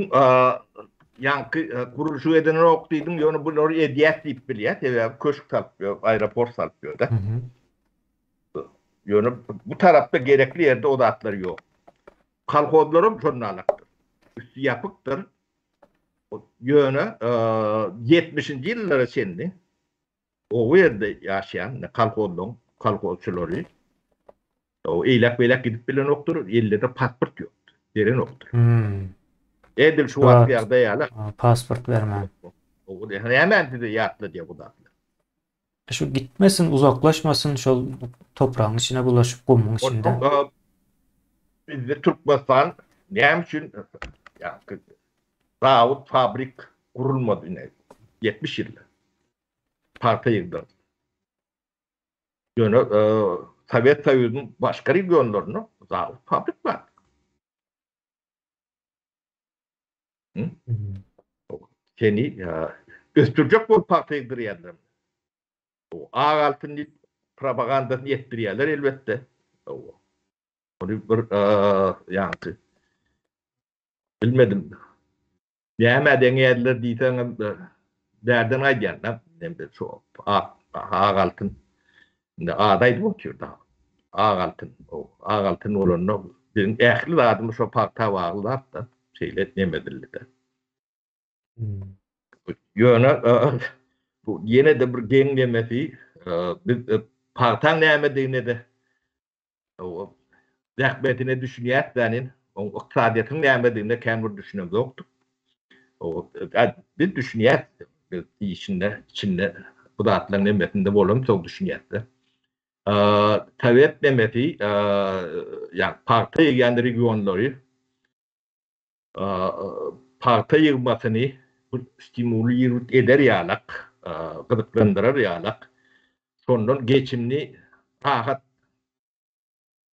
yankı kuruluşu edenen oktuydum. Yani bunları ediyet deyip biliyor. Köşk salpıyor, aeroport salpıyor da. Yani bu tarafta gerekli yerde o da atları yok. Kalkozlarım jurnalıktır. Üstü yapıktır. Yönü 70. yılları şimdi o yerde yaşayan kalkozçuları o eylek beylek gidip bilen oktur. Ellerde pasport yok. Derin oktur. Edil şu vakti yerde yağla. Pasport vermem. Hemen dedi yatlı diye bu da. Şu gitmesin, uzaklaşmasın, şu toprağın içine bulaşıp kumun içinde. Bizde Türkmenistan ne için yani Davut fabrik kurulmadı yine 70 yılda. Parti yılda. Yani Sovyet Sovyutu'nun başka regionlarında Davut fabrik var. Seni östürecek bu partidir yani. O ağaltın propagandasını yettiriyorlar elbette. Onu bir yani bilmedim. Yemeden yerler diysen derden ayyan. Hem de şu ağaltın. Ağdaydı bu türda. Ağaltın olanı bizim ehli adımı şu parta vardı hatta şeyle etmemediler de. Yöne bu yine de bir genlemesi partan nemediğine de o rehbetine düşünüyor senin o iqtisadiyetin nemediğinde kendi düşünüm yoktu. O bir düşünýär. Bir içinde bu zatlaryň emmetinde bolan çok düşünýärdi. Tabiat emeti yani parta ýeňi regionlary parta ýygmasyny stimuly eder ýalak, gyzyklandyrar ýalak. Sondan geçimni rahat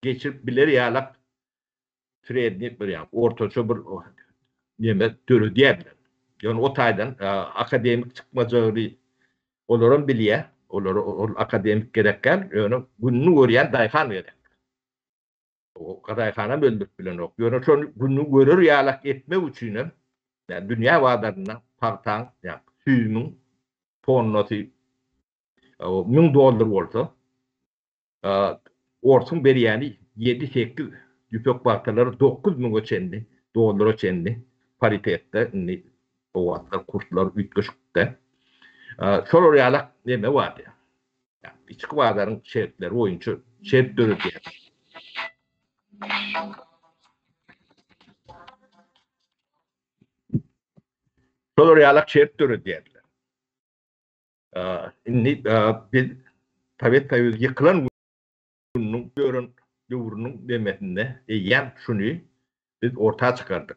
geçirip biler ýalak türedip bir ýa ortaça bir näme dörü diýerler. Ýöne o taýdan akademik çykmajary olaram bilýär. Olar akademik gerekken ýöne günni görýän daýhan gerek. O daýhana bölüp bilen ok. Ýöne şonu günni görür ýalak etmek üçin yani dünýä wadatyna partaň ýa süýüniň tonnasy o $1000 bolsa orsun berýäni 7-8 ýüpek partalary $9000 çenli dolara çenli paritetde o wagtlar kurslar ütgeşikde. Şol ýalak näme bardy? Yani içki wadaryň şertleri boýunça şert dörüdýär. Şol ýalak şert dörüdýärler. Indi biz tabiat taýyz ýykylan günüň görün ýowrunyň demetinde ýa şuny biz orta çykardyk.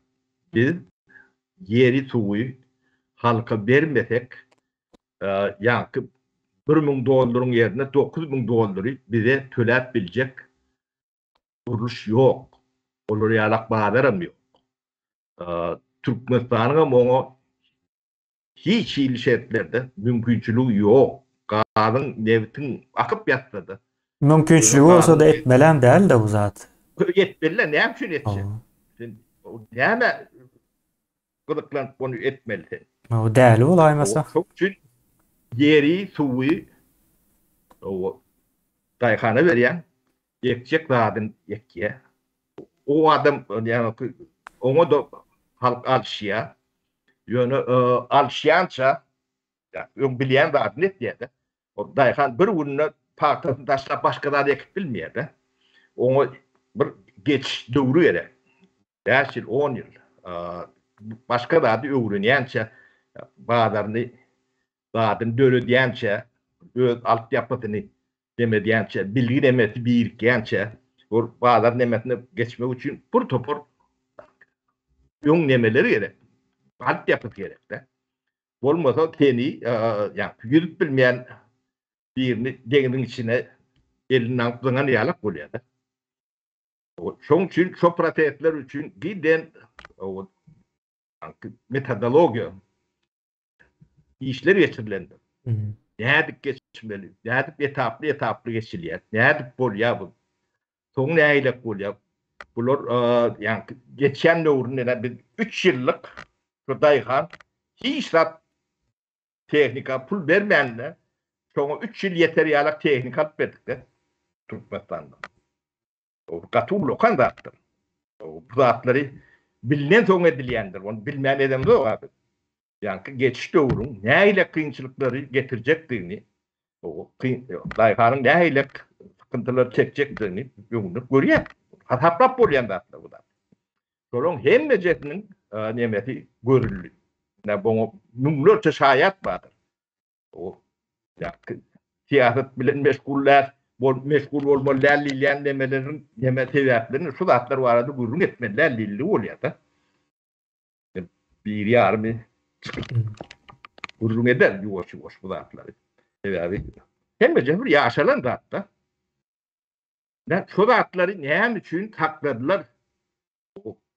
Biz ýeri suwy halka bermesek ýa-ki $1000 ýerine $9000 bize töläp biljek uruş ýok. Olar ýalak badarym ýok. Türkmenistanyň moňa hiç şertlerde mümkinçiligi ýok. Gazyň neftiň akyp ýatdy. Mümkinçiligi bolsa da etmelen däl de bu zat. Etmeli, näme üçin etjek? Näme gyzyklanıp bunu etmeli? O däl bolaýmasa. Çok üçin ýeri, suwy o daýhana berýän ekjek zadyn ekýe. O adam ýa-ni oňa da halk alşýar. Ýöne alşýança bilýän zat net diýdi. O daýhan bir günne partasyny taşlap başga zat ekip bilmeýär. Oňa bir geç döwrü gerek. 5 ýyl, 10 ýyl. Başga zat öwrenýänçe bazaryny zatyn döredýänçe öz altyapysyny demedýänçe bilgi demeti birikýänçe o bazar nemetine geçmek üçin pur topur ýoň nemeleri gerek. Altyapy gerek de. Bolmasa teni ýa ýürüp bilmeýän birini deňiň içine elinden tutan ýalak bolýar. Şoň üçin şo prosesler üçin giden o metodologiýa işler geçirilendi. Nädip geçmeli? Nädip etaply geçilýär? Nädip bolýar bu? Soň näýlik bolýar? Bular ýa geçen döwründe bir 3 ýyllyk şu daýhan hiç zat tehnika pul bermänler. Soňa 3 ýyl ýeter ýalak tehnika alyp berdik Türkmenistanda. O gatul lokan zatlar. O zatlary bilinen soň edilýändir. Onu bilmän edem zor. Yani geçiş döwrüň näýle kynçylyklary getirjekdigini, o daýhanyň näýle sıkıntılar çekjekdigini ýöňüp görýär. Hasaplap bolýan zatlar bu da. Şolaryň hemmejesiniň nemeti görülýär. Ne bu numlarca şaýat bardyr. O siýasat bilen meşgullar, meşgul bolmalar lilýän demeleriň nemeti ýatlaryny şu zatlar barada gurrun etmeler lilli bolýar da. Bir ýarmy gurrun eder ýuwaş bu zatlary. Hemmece bir ýaşalan zatda. Ne şu zatlary näme üçin takladylar?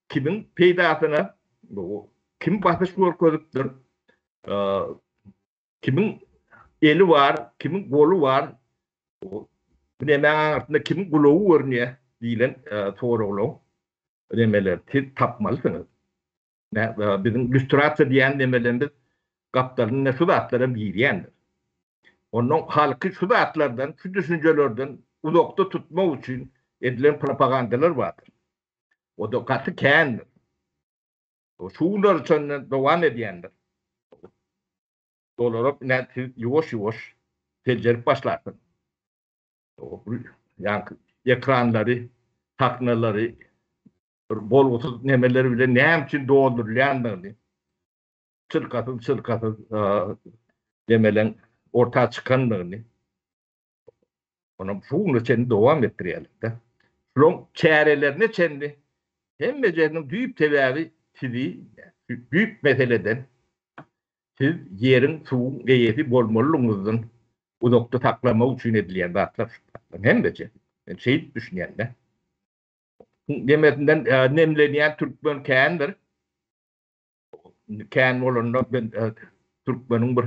Kimin peýdasyna, kim batyş görkezipdir? Kimin eli var, kimin golu var? Bu näme artynda kimin gulawy görnýär diýilen soraglaw demeler tapmalysyňyz. Bizim illüstrasiýa diýen demelerimiz gapdaryny näşe zatlara birýändir. Onuň halky şu zatlardan, şu düşünjelerden uzakda tutmak üçin edilen propagandalar bardyr. O da gaty kändir. O şular üçin dowam edýändir. Dolarap näti ýuwaş tejerip başlarsyn. Yani ekranları, taknaları, bolgutsuz nemeleri bile näme üçin doldurulýandygyny çılkatı demelen ortaya çıkanlığını onun şuunu çendi devam ettirelim de. Şunun çarelerine çendi. Hem becerinin büyük tevavi sizi büyük meseleden siz yerin suğun geyesi bolmolluğunuzun uzakta taklama için edilen batlar. Hem becer. Şey düşünenler. Demesinden nemleniyen Türkmen kâendir. Kâen olanlar ben Türkmen'in bir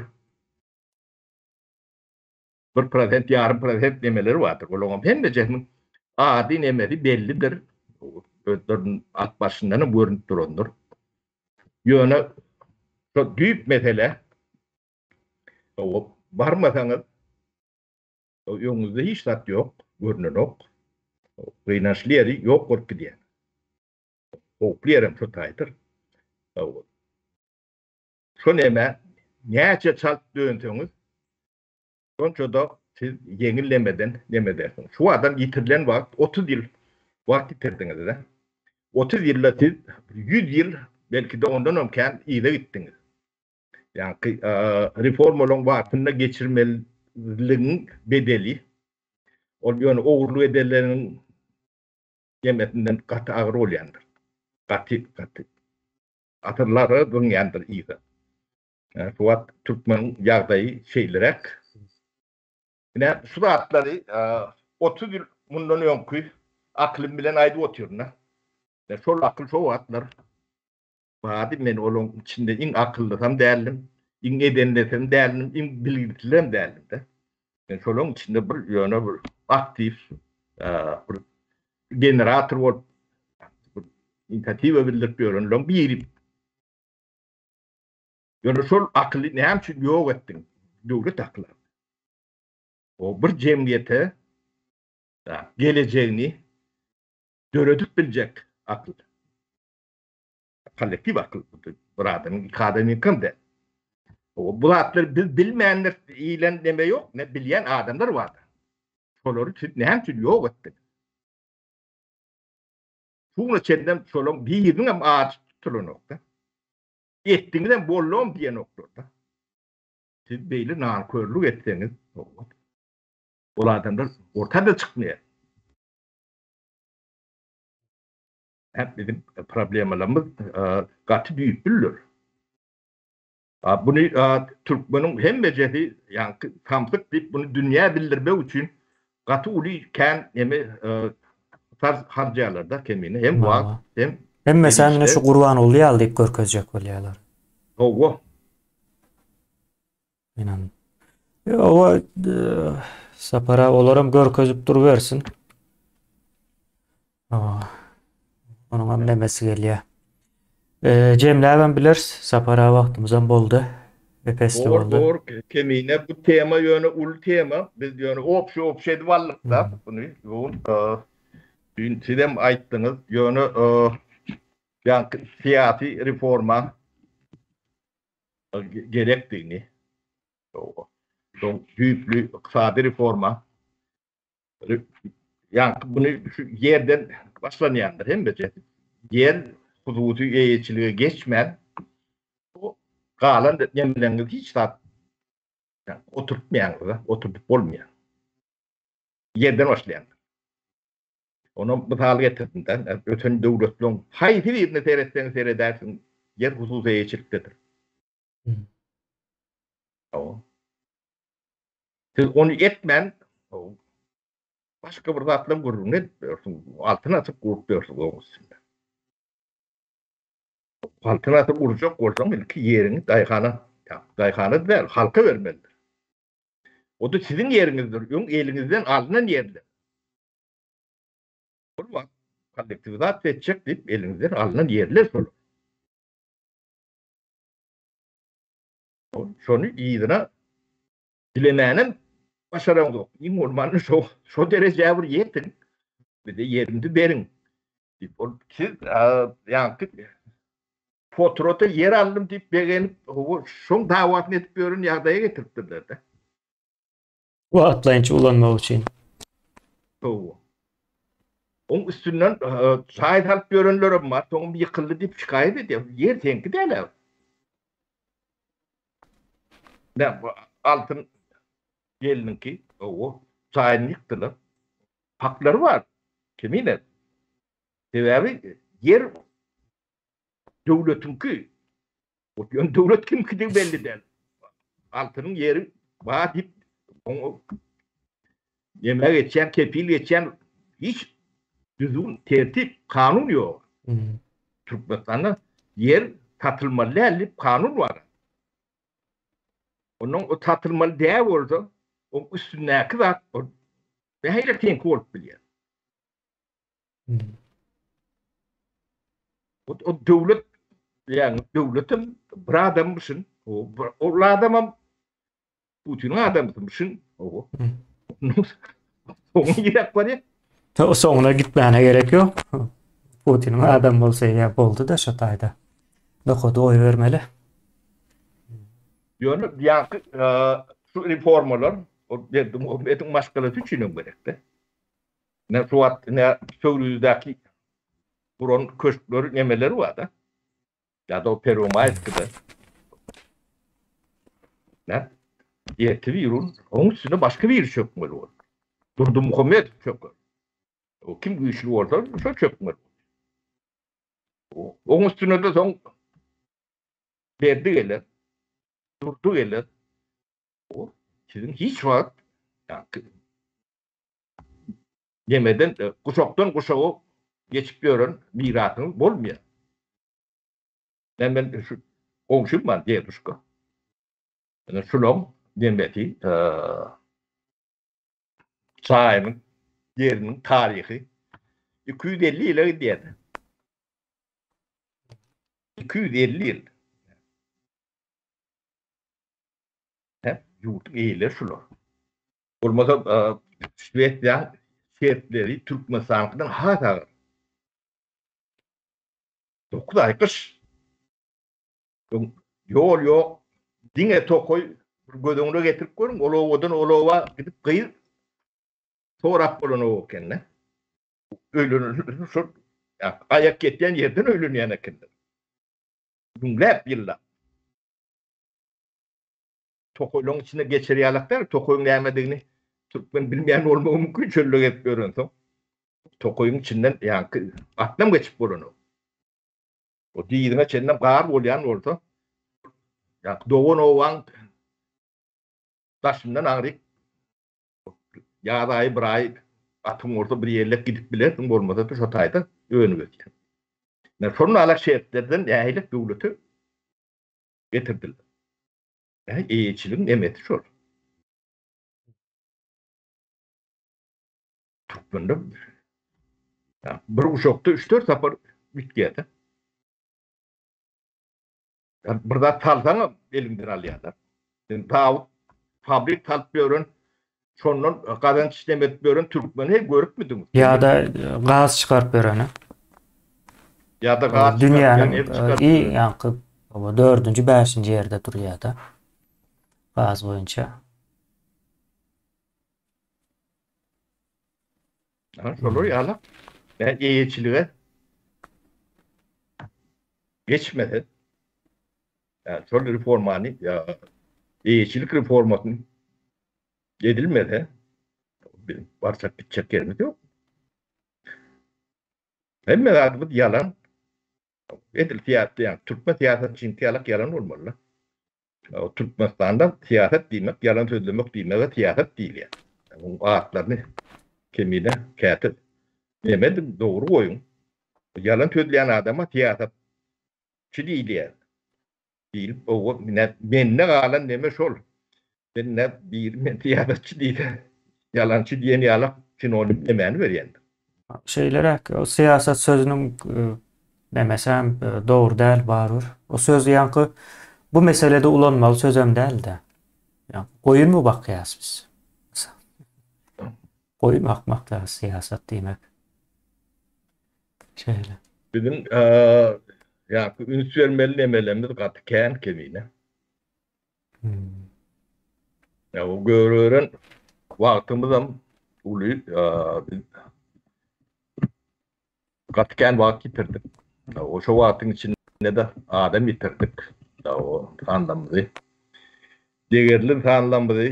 prezent, yarım prezent demeleri vardır. Olamam. Hem de cehmin adi nemeli bellidir. Ötlerin alt başından görünüp durundur. Yöne çok büyük mesele varmasanız yolunuzda hiç tat yok, görünün yok. Kıynaşları yok korku diye. Oklayarım şu taydır. Şu neme nece çalt döntünüz sonuçta da siz yenilemeden demedersiniz. Şu adam yitirilen vakit 30 yıl vakit yitirdiniz de. 30 yılla siz 100 yıl belki de ondan ömken iyi de gittiniz. Yani reform olan vaktinde geçirmeliğin bedeli yani oğurlu edenlerin yemetinden katı ağır olayandır. Katı. Atırları dünyandır iyi de. Yani Fuat Türkmen yağdayı şeylerek yine suratları 30 yıl bundan önkü aklım bilen aydı otuyorlar. Sol akıl şu atlar. Badi men onun içinde in akıllısam değerlim, in edenlesem değerlim, in bilgilisem değerlim de. Yani solun içinde bir yöne bir aktif bir generator var. Bir inisiyatif bildirip yönlüm bir yeri. Yani sol akıllı ne hem için yok ettin. Doğru taklar. O bir cemiyete geleceğini döredip bilecek akıl. Kolektif akıl. Buradan ikademi kımdı. Bu atlar bilmeyenler iyilen deme yok. Ne bilen adamlar vardı. Soları ne hem için yok ettik. Şunu çenden solun bir yerin hem ağaç tutulu nokta. Ettiğinden bolluğum diye noktada. Siz böyle nankörlük etseniz o adamlar ortada çıkmıyor. Hep bizim problemlerimiz katı büyük bilir. Bunu Türkmen'in hem beceri yani kamsık deyip bunu dünya bildirmek için katı uluyken tarz harcayalar kemini hem vakt hem mesela şu kurban oluyor alıp görkezecek oluyorlar. O. İnan. O sapara olaram görkezip duruversin. Onun hem demesi geliyor. Cemile ben biliriz. Sapara vaktımızdan boldu. Epesli oldu. Doğru. Kemine bu tema yönü ul tema. Biz yönü opşe varlıkta. Bunu yoğun dün sizem ayttınız. Yönü yani siyasi reforma gerektiğini. Büyüklü iktisadi reforma. Yani bunu şu yerden başlanayandır. Hem de yer huzusi eğitçiliğe geçmeyen o kalan yemleriniz hiç tat yani oturtmayan, oturtup olmayan. Yerden başlayan. Onu misal getirdiğinden ötün devletliğin hayfi birini seyredersin yer huzusi eğitçiliktedir. Siz onu etmen başka bir zatla gururun etmiyorsun. Altına atıp kurtuyorsun onun üstünde. Altına atıp kuracak olsan belki yerini dayıkana değil, halka vermelidir. O da sizin yerinizdir. Yung elinizden alınan yerdir. Olmaz. Kolektivizat edecek deyip elinizden alınan yerler sorulur. Şunu iyidine dilemenin başaran yok. İn ormanı şu dereceye bir yetin. Bir de yerinde verin. Siz yani fotoğrafta yer aldım deyip beğenip şun davatını edip görün yardaya getirttirler de. Bu atlayınca ulanma için. Onun üstünden şahit halk görünlerim var. Onun bir yıkıldı deyip şikayet ediyor. Yer tenki değil. Ne altın gelininki o sayın yıktılar. Hakları var. Kiminle? Sebebi yer devletinki. O devlet kimki de belli değil. Altının yeri vadip onu yemeğe geçen, kefil geçen hiç düzgün tertip, kanun yok. Türkmenistan'da yer satılmalı elip kanun var. Onun o satılmalı değer oldu. O üstündeki zat o ve hele tenki olup biliyor. O devlet yani devletin bir adammışsın. O adamım Putin'in adamısın. O onun gerek var ya. O sonuna gitmeyene gerek yok. Putin'in adam olsa ya oldu da şatayda. Dokudu oy vermeli. Yani şu reformalar o dedim o etin maskalı için gerekti. Ne suat ne söylüzdeki buron köşkleri nemeleri var da. Ya da o Peromaiskı'da. Ne? Yeti virun. Onun üstüne başka bir çökmeli olur. Durdu Muhammed çökmeli. O kim güçlü orada şu çökmeli. Onun üstüne de son verdi gelir. Durdu gelir. O sizin hiç vakit yani, yemeden kuşaktan kuşağı geçip görün miratını bolmuyor. Ben şu komşum var diye düşkü. Yani şulom demeti sahimin yerinin tarihi 250 yıla gidiyor. 250 yıl. Hep yurt iyiler şulo. Olmasa Şvedya şehirleri Türkmenistan'dan hata. 9 ay kış. Yol yok. Dine tokoy gözüne getirip koyun. Olovadan olova gidip kıyır. Torap olan o kendine. Ölünür. Ayak getiren yerden ölün yana kendine. Günler yıllar. Tokoy'un içinde geçiriyalaklar. Tokoy'un gelmediğini Türkmen bilmeyen olma mümkün çöllük hep görüntü. Tokoy'un içinden yani aklım geçip bulunu. O diyidine çenden bağır olayan orada. Yani doğun oğlan taşından ağrıyıp yağdayı bırayıp atım orada bir yerlek gidip bilerdim olmadı da şu tayda öğünü götürdüm. Yani sonun alak şehitlerden ehlek devleti getirdiler. Yani eğiçiliğin emeti şu. Türkmen'de yani bir uşakta 3-4 sapar bitkiydi. Yani burada talsana elinden alıyorlar. Yani ta fabrik talpıyorun sonunun kazanç sistem etmiyorun Türkmen'i hep görüp müydünüz? Ya da gaz çıkarıp verene. Ya da gaz Dünyanın ev çıkartıyor. iyi yankı 4. 5. yerde duruyor da gaz boyunca. Yani şöyle yağla. Yani eğiçiliğe geçmedi. Yani şöyle reformanı ya eğiçilik reformasının edilmedi. Bir varsa bitecek yerimiz yok. Hem merakımız yalan. Edil tiyatro yani Türkmen siyaset için yalan olmalı. O Türkmenistan'da siyaset demek, yalan söylemek demek ve siyaset değil yani. Bu ağıtlarını kemiğine kâtır. Yemedim doğru oyun. Yalan söyleyen adama siyasetçi değil yani. Değil. O ben ne kalan demiş ol. Ben ne bir siyasetçi değil. Yalancı diyen yalan sinonim demeni veriyen. Şeylere o siyaset sözünün demesem doğru değil barur. O söz yankı bu meselede ulanmalı sözüm değil de. Yani koyun mu bakıyaz biz? Koyun bakmak da siyaset demek. Şöyle. Bizim ya üns vermeli emelerimiz katıken kemiğine. Ya o görüren vaktimiz ulu katıken vakit yitirdik. O şu vaktin içinde de adam yitirdik. O anlamda. Degerli tanlanmadı.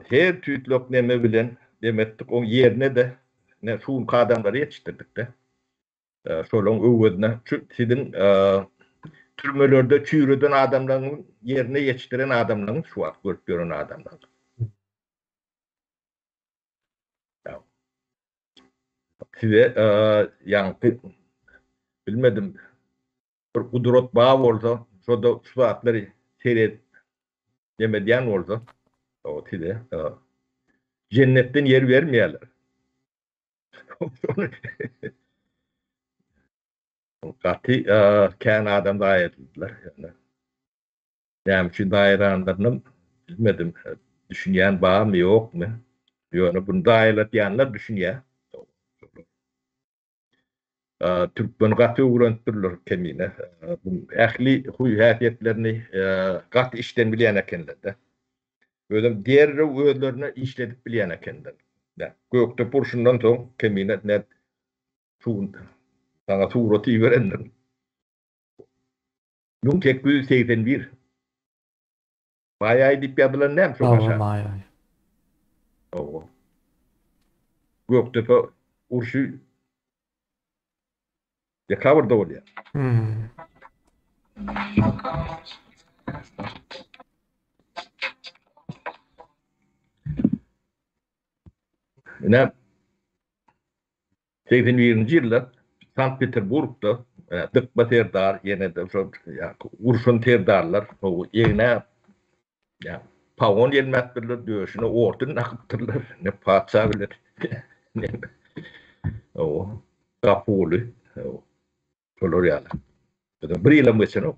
Her tüytlük neme bilen demettik o yerine de ne şun kadamları yetiştirdik de. Şolong öwedine sizin türmelerde çüyreden adamların yerine yetiştiren adamların şu wagt görüp gören adamlar. Size yankı bilmedim bir kudret bağı olsa şoda suatları seyret demediyen olsa o size cennetten yer vermeyeler. Katı kän adam da ayettiler. Yani şu dairelerinin bilmedim düşünyen bağı mı yok mu? Yani bunu daireler diyenler düşünüyor. Türkmen katı uğrantırlar kemine. Ehli huy hayatiyetlerini katı işten bilen ekenler de. Böyle diğer öğülerine işledip bilen ekenler. Gökte porşundan son kemine net tuğun sana tuğratı verenler. Nun tek 181. Bayağı dip yapılan nem çok aşağı. Ay. Göktepe urşu yakavarda oluyor. Ne 81. yılda Sankt Peterburg'da dıkba terdar yine de urşun terdarlar o yine ya pavon yelmettirler döşüne ortun akıttırlar ne patsa bilir ne o kapulu o koloryalar da bir yıl mesela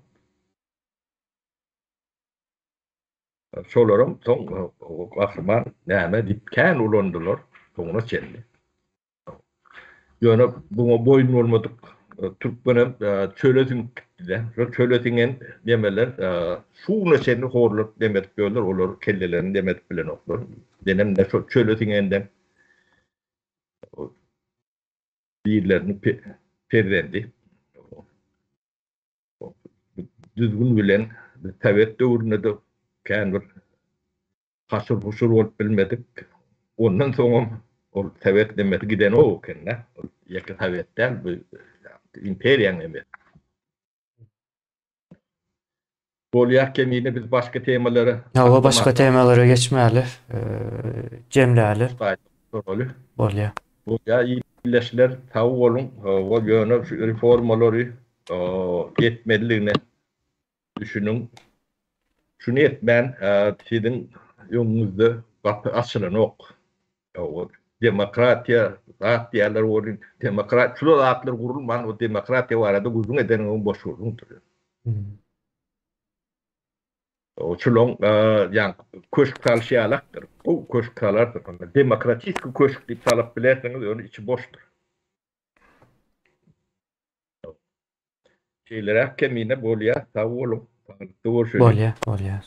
solarum son o akşam ne dipken ulandılar sonra çelli yani bu boyun olmadık Türkmenim çöletin de çöletingen demeler suuna seni horlar demet böyler olur kellelerini demet bilen olur denem de çöletingenden birlerini perdendi düzgün bilen tevet uğruna da kendi kasır husur olup bilmedik ondan sonra o tevet demet giden o kenne yakın tevetten bu imperiyan emet Bolyak kemiğine biz başka temaları Hava başka temalara geçmeli. Cemleli. rolü. Bolya. Bolya iyileşler tavu olun. O yönü reformaları yetmeliğine düşünün. Şunu etmen sizin yolunuzda asılın ok. Demokratiya, rahat yerler olun. Demokrat, şunu rahatlar kurulman o demokratiya var adı uzun eden o boş olun. O çulong yani köşk talşiyalaktır. O köşk talardır. Demokratik köşk deyip talap bilerseniz onun içi boştur. Şeylere kemine bolya tavu olun. Doğru söyleyeyim. Bolya.